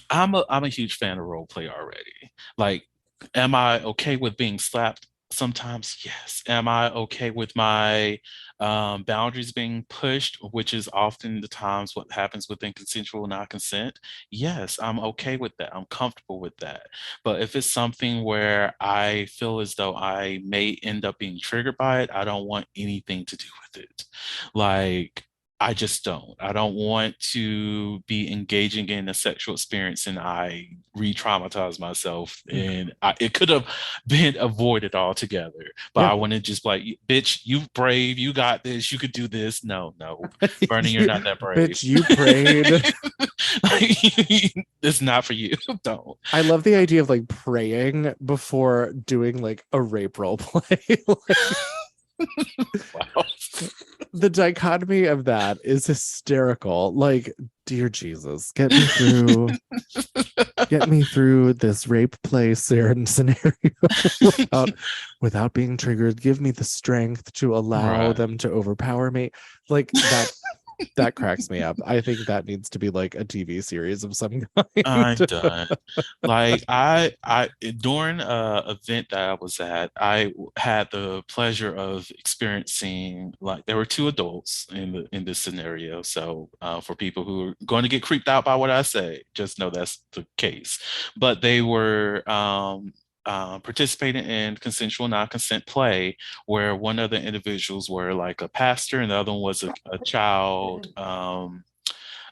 I'm a huge fan of role play already. Like, am I okay with being slapped? Sometimes, yes. Am I okay with my boundaries being pushed, which is often the times what happens within consensual non-consent? Yes, I'm okay with that. I'm comfortable with that. But if it's something where I feel as though I may end up being triggered by it, I don't want anything to do with it. Like, I just don't. I don't want to be engaging in a sexual experience and I re-traumatize myself. And it could have been avoided altogether. But Yeah. I want to just like, bitch, you brave, you got this, you could do this. No, Bernie, you're not that brave. Bitch, you prayed. Like, it's not for you. Don't. I love the idea of like praying before doing like a rape role play. Wow. The dichotomy of that is hysterical. Like, dear Jesus, get me through this rape play scenario without being triggered. Give me the strength to allow them to overpower me. Like, that cracks me up. I think that needs to be like a TV series of some kind. I'm done. Like, I during a event that I was at, I had the pleasure of experiencing, like, there were two adults in this scenario. So for people who are going to get creeped out by what I say, just know that's the case. But they were participating in consensual non-consent play, where one of the individuals were like a pastor and the other one was a child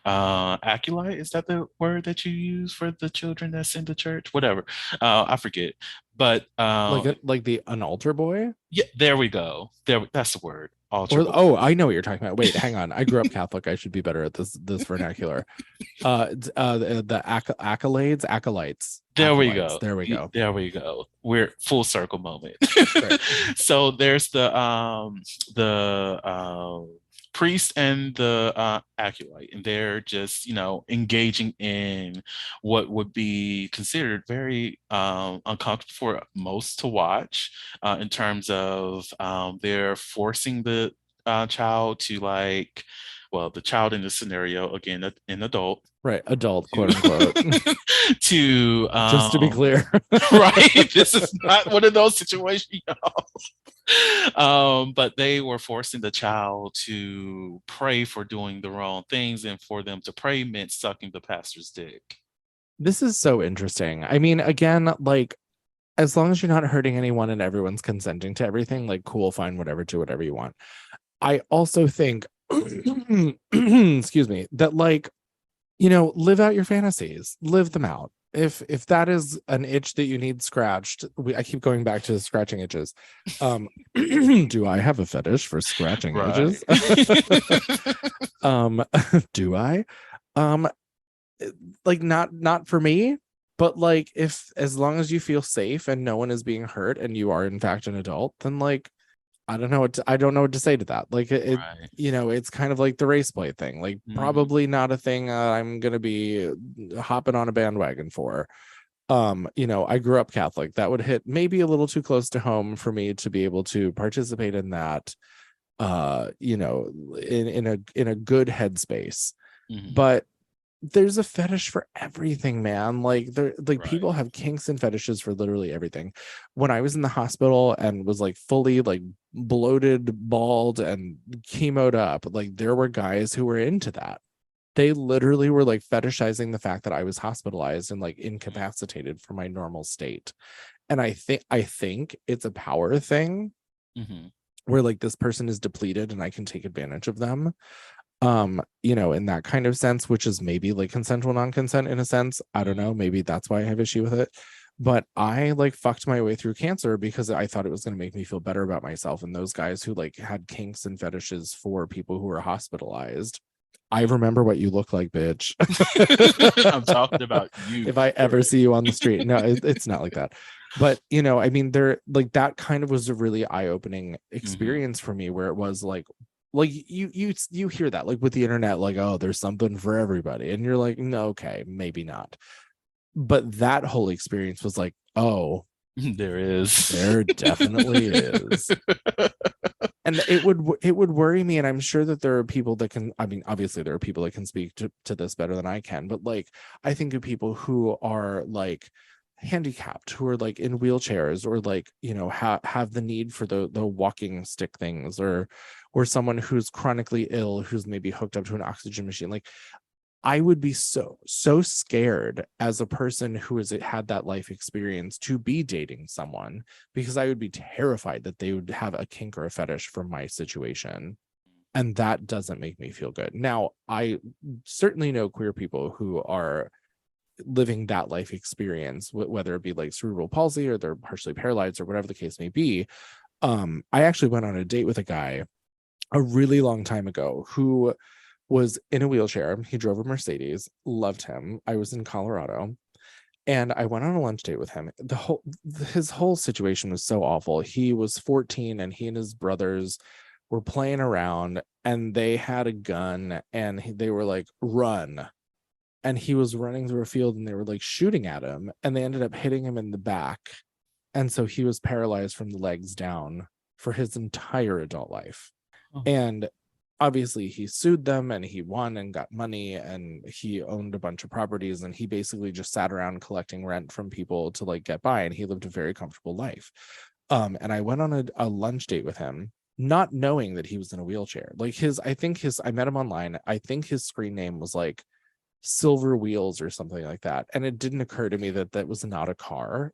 acolyte. Is that the word that you use for the children that's in the church? Whatever, I forget. But like an altar boy. yeah, there we go. That's the word. Altar boy. Oh, I know what you're talking about. Wait, hang on. I grew up Catholic. I should be better at this vernacular. The accolades, acolytes. There we Acolytes. go. There we go. There we go. We're full circle moment. So there's the priest and the acolyte, and they're just, engaging in what would be considered very uncomfortable for most to watch, in terms of they're forcing the child to, like, well, the child in this scenario, again, an adult, Right. Adult, to quote unquote. to Just to be clear. right. This is not one of those situations, y'all. But they were forcing the child to pray for doing the wrong things, and for them to pray meant sucking the pastor's dick. This is so interesting. I mean, again, like, as long as you're not hurting anyone and everyone's consenting to everything, like, cool, fine, whatever, do whatever you want. I also think, excuse me, that, like, live out your fantasies, live them out. If that is an itch that you need scratched, I keep going back to scratching itches. Do I have a fetish for scratching Right. itches? Do I? Like, not for me, but like, if as long as you feel safe and no one is being hurt and you are in fact an adult, then like, I don't know what to say to that. Like, Right. it's kind of like the race play thing. Like, Mhm. probably not a thing I'm gonna be hopping on a bandwagon for. I grew up Catholic. That would hit maybe a little too close to home for me to be able to participate in that. In a good headspace. Mhm. But there's a fetish for everything, man. Like, Right. people have kinks and fetishes for literally everything. When I was in the hospital and was like fully like bloated, bald, and chemoed up, like, there were guys who were into that. They literally were like fetishizing the fact that I was hospitalized and like incapacitated from my normal state. And I think it's a power thing Mhm. where like this person is depleted and I can take advantage of them. In that kind of sense, which is maybe like consensual non-consent in a sense. I don't know, maybe that's why I have issue with it. But I like fucked my way through cancer because I thought it was going to make me feel better about myself. And those guys who like had kinks and fetishes for people who were hospitalized, I remember what you look like, bitch. I'm talking about you. If I ever see you on the street. No, it's not like that. But I mean, they're like, that kind of was a really eye-opening experience for me, where it was like you hear that like with the internet, like, oh, there's something for everybody, and you're like, no, okay, maybe not. But that whole experience was like, oh, There definitely is. And it would worry me, and I'm sure that there are people that can, I mean, obviously there are people that can speak to this better than I can, but like, I think of people who are like handicapped, who are like in wheelchairs, or like, have the need for the walking stick things, or someone who's chronically ill, who's maybe hooked up to an oxygen machine. Like, I would be so scared as a person who has had that life experience to be dating someone, because I would be terrified that they would have a kink or a fetish for my situation. And that doesn't make me feel good. Now, I certainly know queer people who are living that life experience, whether it be like cerebral palsy or they're partially paralyzed or whatever the case may be. I actually went on a date with a guy a really long time ago who was in a wheelchair. He drove a Mercedes, loved him. I was in Colorado, and I went on a lunch date with him. His whole situation was so awful. He was 14 and he and his brothers were playing around, and they had a gun, and they were like, run. And he was running through a field, and they were like shooting at him, and they ended up hitting him in the back. And so he was paralyzed from the legs down for his entire adult life. Oh. And obviously he sued them, and he won and got money, and he owned a bunch of properties, and he basically just sat around collecting rent from people to like get by, and he lived a very comfortable life. And I went on a lunch date with him, not knowing that he was in a wheelchair. Like, I met him online. I think his screen name was like Silver Wheels or something like that, and it didn't occur to me that that was not a car,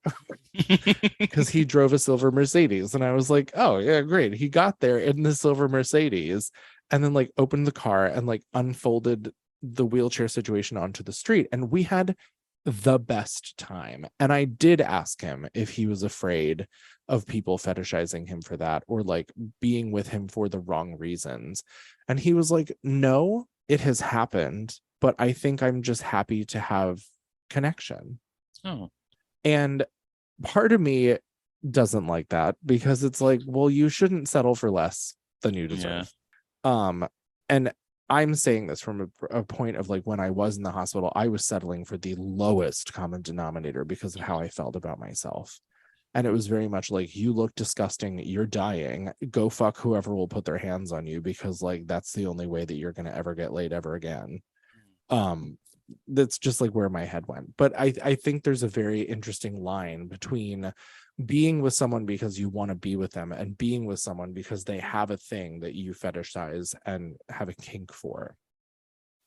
because he drove a silver Mercedes. And I was like, oh yeah, great, he got there in the silver Mercedes, and then like opened the car and like unfolded the wheelchair situation onto the street, and we had the best time. And I did ask him if he was afraid of people fetishizing him for that, or like being with him for the wrong reasons, and he was like, no, it has happened, but I think I'm just happy to have connection. Oh. And part of me doesn't like that, because it's like, well, you shouldn't settle for less than you deserve. And I'm saying this from a point of like, when I was in the hospital, I was settling for the lowest common denominator because of how I felt about myself. And it was very much like, you look disgusting, you're dying, go fuck whoever will put their hands on you, because like that's the only way that you're going to ever get laid ever again. That's just like where my head went. But I think there's a very interesting line between being with someone because you want to be with them and being with someone because they have a thing that you fetishize and have a kink for.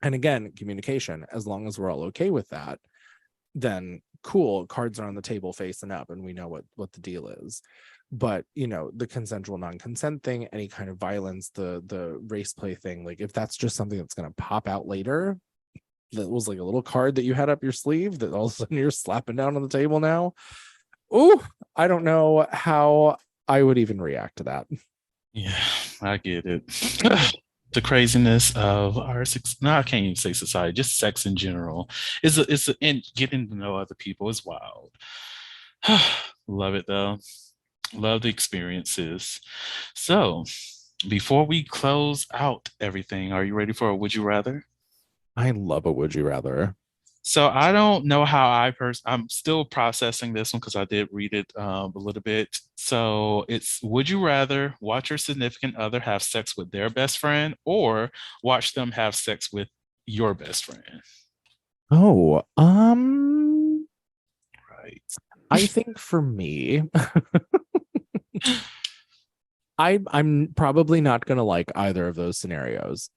And again, communication, as long as we're all okay with that, then cool, cards are on the table facing up and we know what the deal is. But you know, the consensual non-consent thing, any kind of violence, the race play thing, like if that's just something that's going to pop out later, that was like a little card that you had up your sleeve that all of a sudden you're slapping down on the table now. Oh, I don't know how I would even react to that. Yeah, I get it. The craziness of our no, I can't even say society, just sex in general and getting to know other people is wild. Love it though. Love the experiences. So before we close out everything, are you ready for a would you rather? I love a would you rather. So I don't know how I'm still processing this one because I did read it a little bit. So it's, would you rather watch your significant other have sex with their best friend or watch them have sex with your best friend? Oh, Right. I think for me, I'm probably not gonna like either of those scenarios,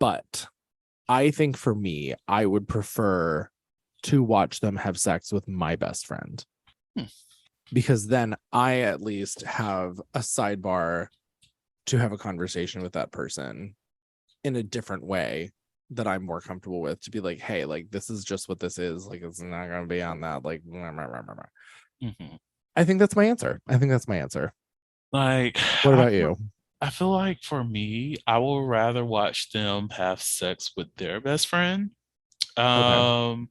but I think for me, I would prefer to watch them have sex with my best friend. Because then I at least have a sidebar to have a conversation with that person in a different way that I'm more comfortable with, to be like, hey, like this is just what this is. Like it's not gonna be on that. Like blah, blah, blah, blah. I think that's my answer. Like, What about you? I feel like for me, I would rather watch them have sex with their best friend. Okay.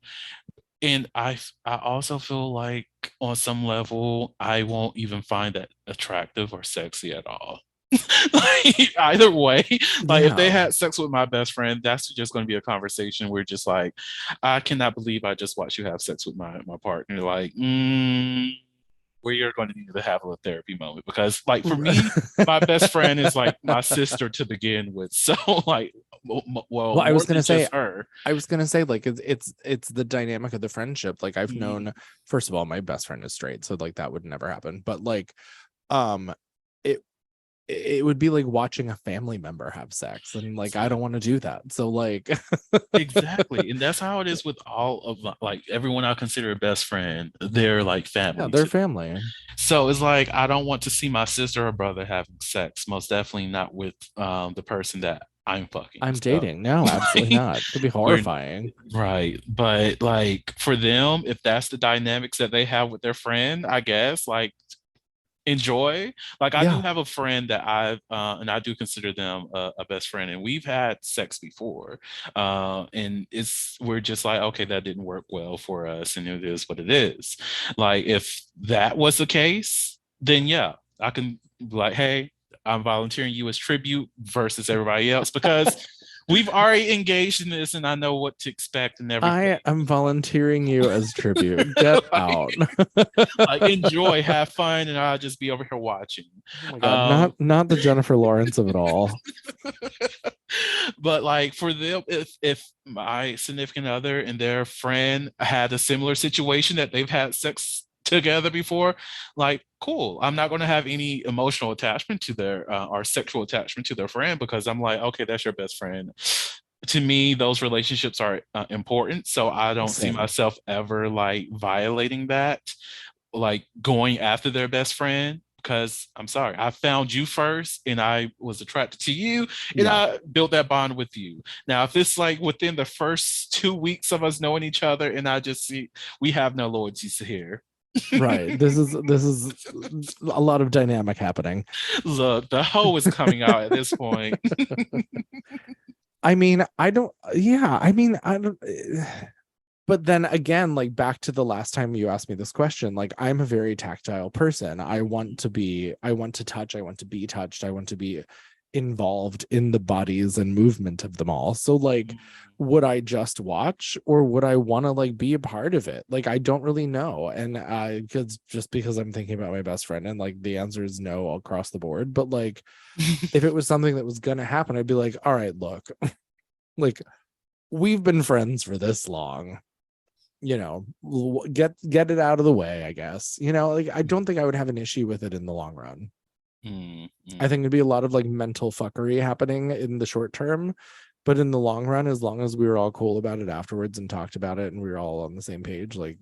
And I also feel like on some level, I won't even find that attractive or sexy at all. Like either way, like if they Yeah. had sex with my best friend, that's just going to be a conversation where just like, I cannot believe I just watched you have sex with my partner. Like, we are going to need to have a therapy moment because, like, for me, my best friend is like my sister to begin with. So, like, well, Well, I more was than gonna say, just her. like it's the dynamic of the friendship. Like I've known, first of all, my best friend is straight, so like that would never happen. But like, um, it it would be like watching a family member have sex, and like I don't want to do that. So like, Exactly. And that's how it is with all of like everyone I consider a best friend. They're like yeah, family they're to me. family. So it's like I don't want to see my sister or brother having sex. Most definitely not with the person that I'm fucking. I'm So dating. No, absolutely like, not. It'd be we're horrifying. right. But like for them, if that's the dynamics that they have with their friend, I guess like enjoy. Like I do Yeah. have a friend that I've and I do consider them a best friend, and we've had sex before, and it's we're just like, okay, that didn't work well for us, and it is what it is. Like if that was the case, then yeah, I can be like, hey, I'm volunteering you as tribute versus everybody else because we've already engaged in this and I know what to expect and everything. I am volunteering you as tribute. Get Like, out. like enjoy, have fun, and I'll just be over here watching. Oh my god, Um, not the Jennifer Lawrence of it all. but like for them, if my significant other and their friend had a similar situation that they've had sex together before, like cool. I'm not going to have any emotional attachment to their or sexual attachment to their friend because I'm like, okay, that's your best friend. To me, those relationships are important, so I don't see Same. myself ever like violating that, like going after their best friend because I'm sorry, I found you first and I was attracted to you and Yeah. I built that bond with you. Now, if it's like within the first 2 weeks of us knowing each other and I just see we have no loyalties here. Right. This is a lot of dynamic happening. Look, the hoe is coming out at this point. I mean, I don't, yeah, I mean, I don't, but then again, like back to the last time you asked me this question, like I'm a very tactile person. I want to touch, I want to be touched, I want to be involved in the bodies and movement of them all. So like, would I just watch, or would I want to like be a part of it? Like, I don't really know. And because I'm thinking about my best friend, and like the answer is no across the board. But like, if it was something that was going to happen, I'd be like, all right, look, like, we've been friends for this long, get it out of the way, I guess. Like, I don't think I would have an issue with it in the long run. I think it'd be a lot of like mental fuckery happening in the short term, but in the long run, as long as we were all cool about it afterwards and talked about it and we were all on the same page, like,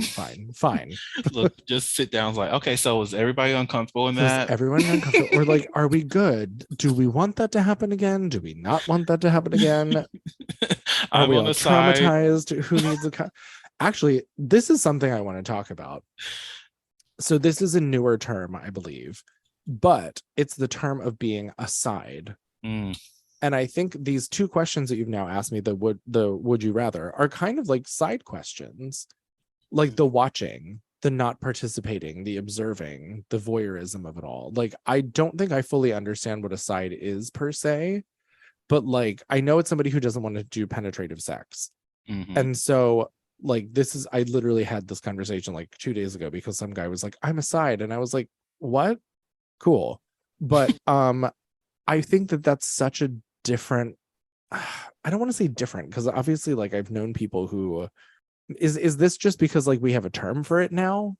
fine. Look, just sit down. Like, okay, so is everybody uncomfortable in So is that? everyone uncomfortable? Or like, are we good? Do we want that to happen again? Do we not want that to happen again? Are I'm we on all the side. traumatized? Who needs Actually, this is something I want to talk about. So this is a newer term, I believe, but it's the term of being aside. And I think these two questions that you've now asked me, the would you rather, are kind of like side questions, like the watching, the not participating, the observing, the voyeurism of it all. Like, I don't think I fully understand what aside is per se, but like, I know it's somebody who doesn't want to do penetrative sex. And so like, I literally had this conversation like 2 days ago because some guy was like, I'm aside. And I was like, what? Cool. But I think that that's such a different, I don't want to say different, because obviously like I've known people who is this just because like we have a term for it now?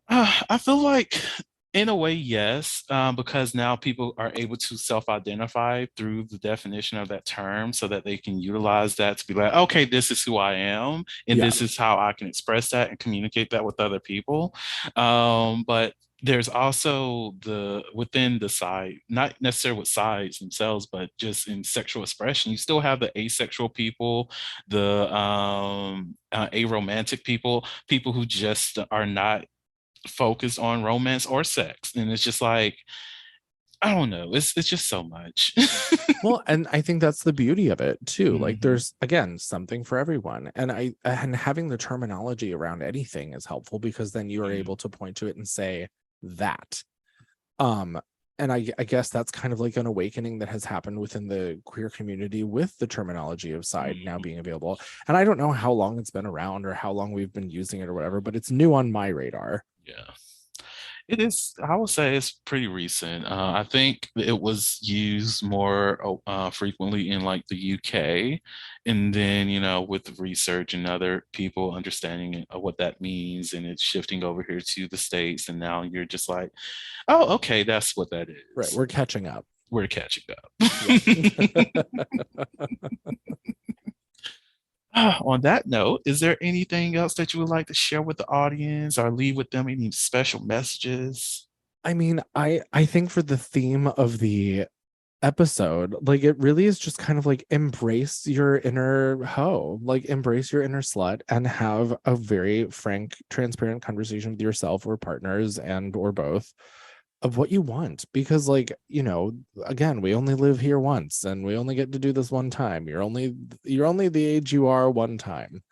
I feel like in a way, yes, because now people are able to self-identify through the definition of that term so that they can utilize that to be like, okay, this is who I am, and this is how I can express that and communicate that with other people. But there's also within the side, not necessarily with sides themselves, but just in sexual expression, you still have the asexual people, the aromantic people who just are not focused on romance or sex. And it's just like, I don't know, it's just so much. Well, and I think that's the beauty of it too. Like, there's, again, something for everyone. And having the terminology around anything is helpful, because then you are able to point to it and say that. And I guess that's kind of like an awakening that has happened within the queer community with the terminology of side now being available. And I don't know how long it's been around or how long we've been using it or whatever, but it's new on my radar. Yeah. It is, I would say it's pretty recent. I think it was used more frequently in like the UK. And then, with the research and other people understanding what that means, and it's shifting over here to the States. And now you're just like, oh, okay, that's what that is. Right. We're catching up. We're catching up. On that note, is there anything else that you would like to share with the audience or leave with them? Any special messages? I mean, I think for the theme of the episode, like, it really is just kind of like, embrace your inner hoe, like embrace your inner slut, and have a very frank, transparent conversation with yourself or partners and or both of what you want. Because like, again, we only live here once and we only get to do this one time. You're only the age you are one time.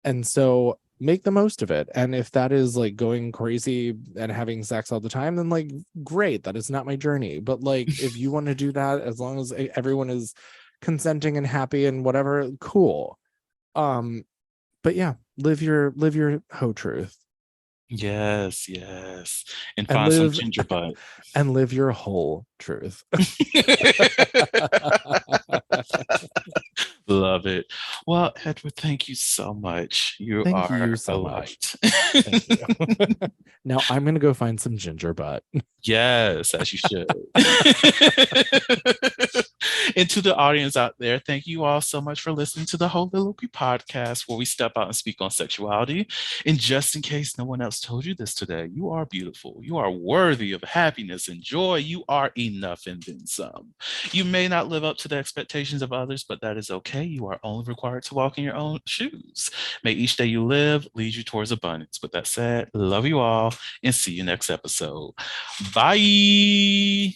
And so make the most of it. And if that is like going crazy and having sex all the time, then like, great, that is not my journey. But like, if you want to do that, as long as everyone is consenting and happy and whatever, cool. But yeah, live your hoe truth. Yes. And find some ginger butt. And live your whole truth. Love it. Well, Edward, thank you so much. Thank you so much. Thank you. Now I'm going to go find some ginger butt. Yes, as you should. And to the audience out there, thank you all so much for listening to the Holiloquy podcast, where we step out and speak on sexuality. And just in case no one else told you this today, you are beautiful. You are worthy of happiness and joy. You are enough and then some. You may not live up to the expectations of others, but that is okay. You are only required to walk in your own shoes. May each day you live lead you towards abundance. With that said, love you all and see you next episode. Bye.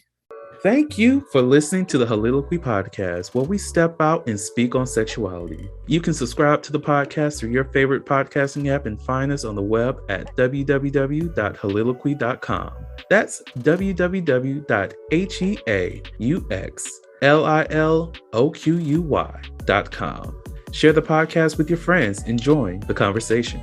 Thank you for listening to the Holiloquy Podcast, where we step out and speak on sexuality. You can subscribe to the podcast through your favorite podcasting app and find us on the web at www.holiloquy.com. That's www.heauxliloquy.com. Share the podcast with your friends and join the conversation.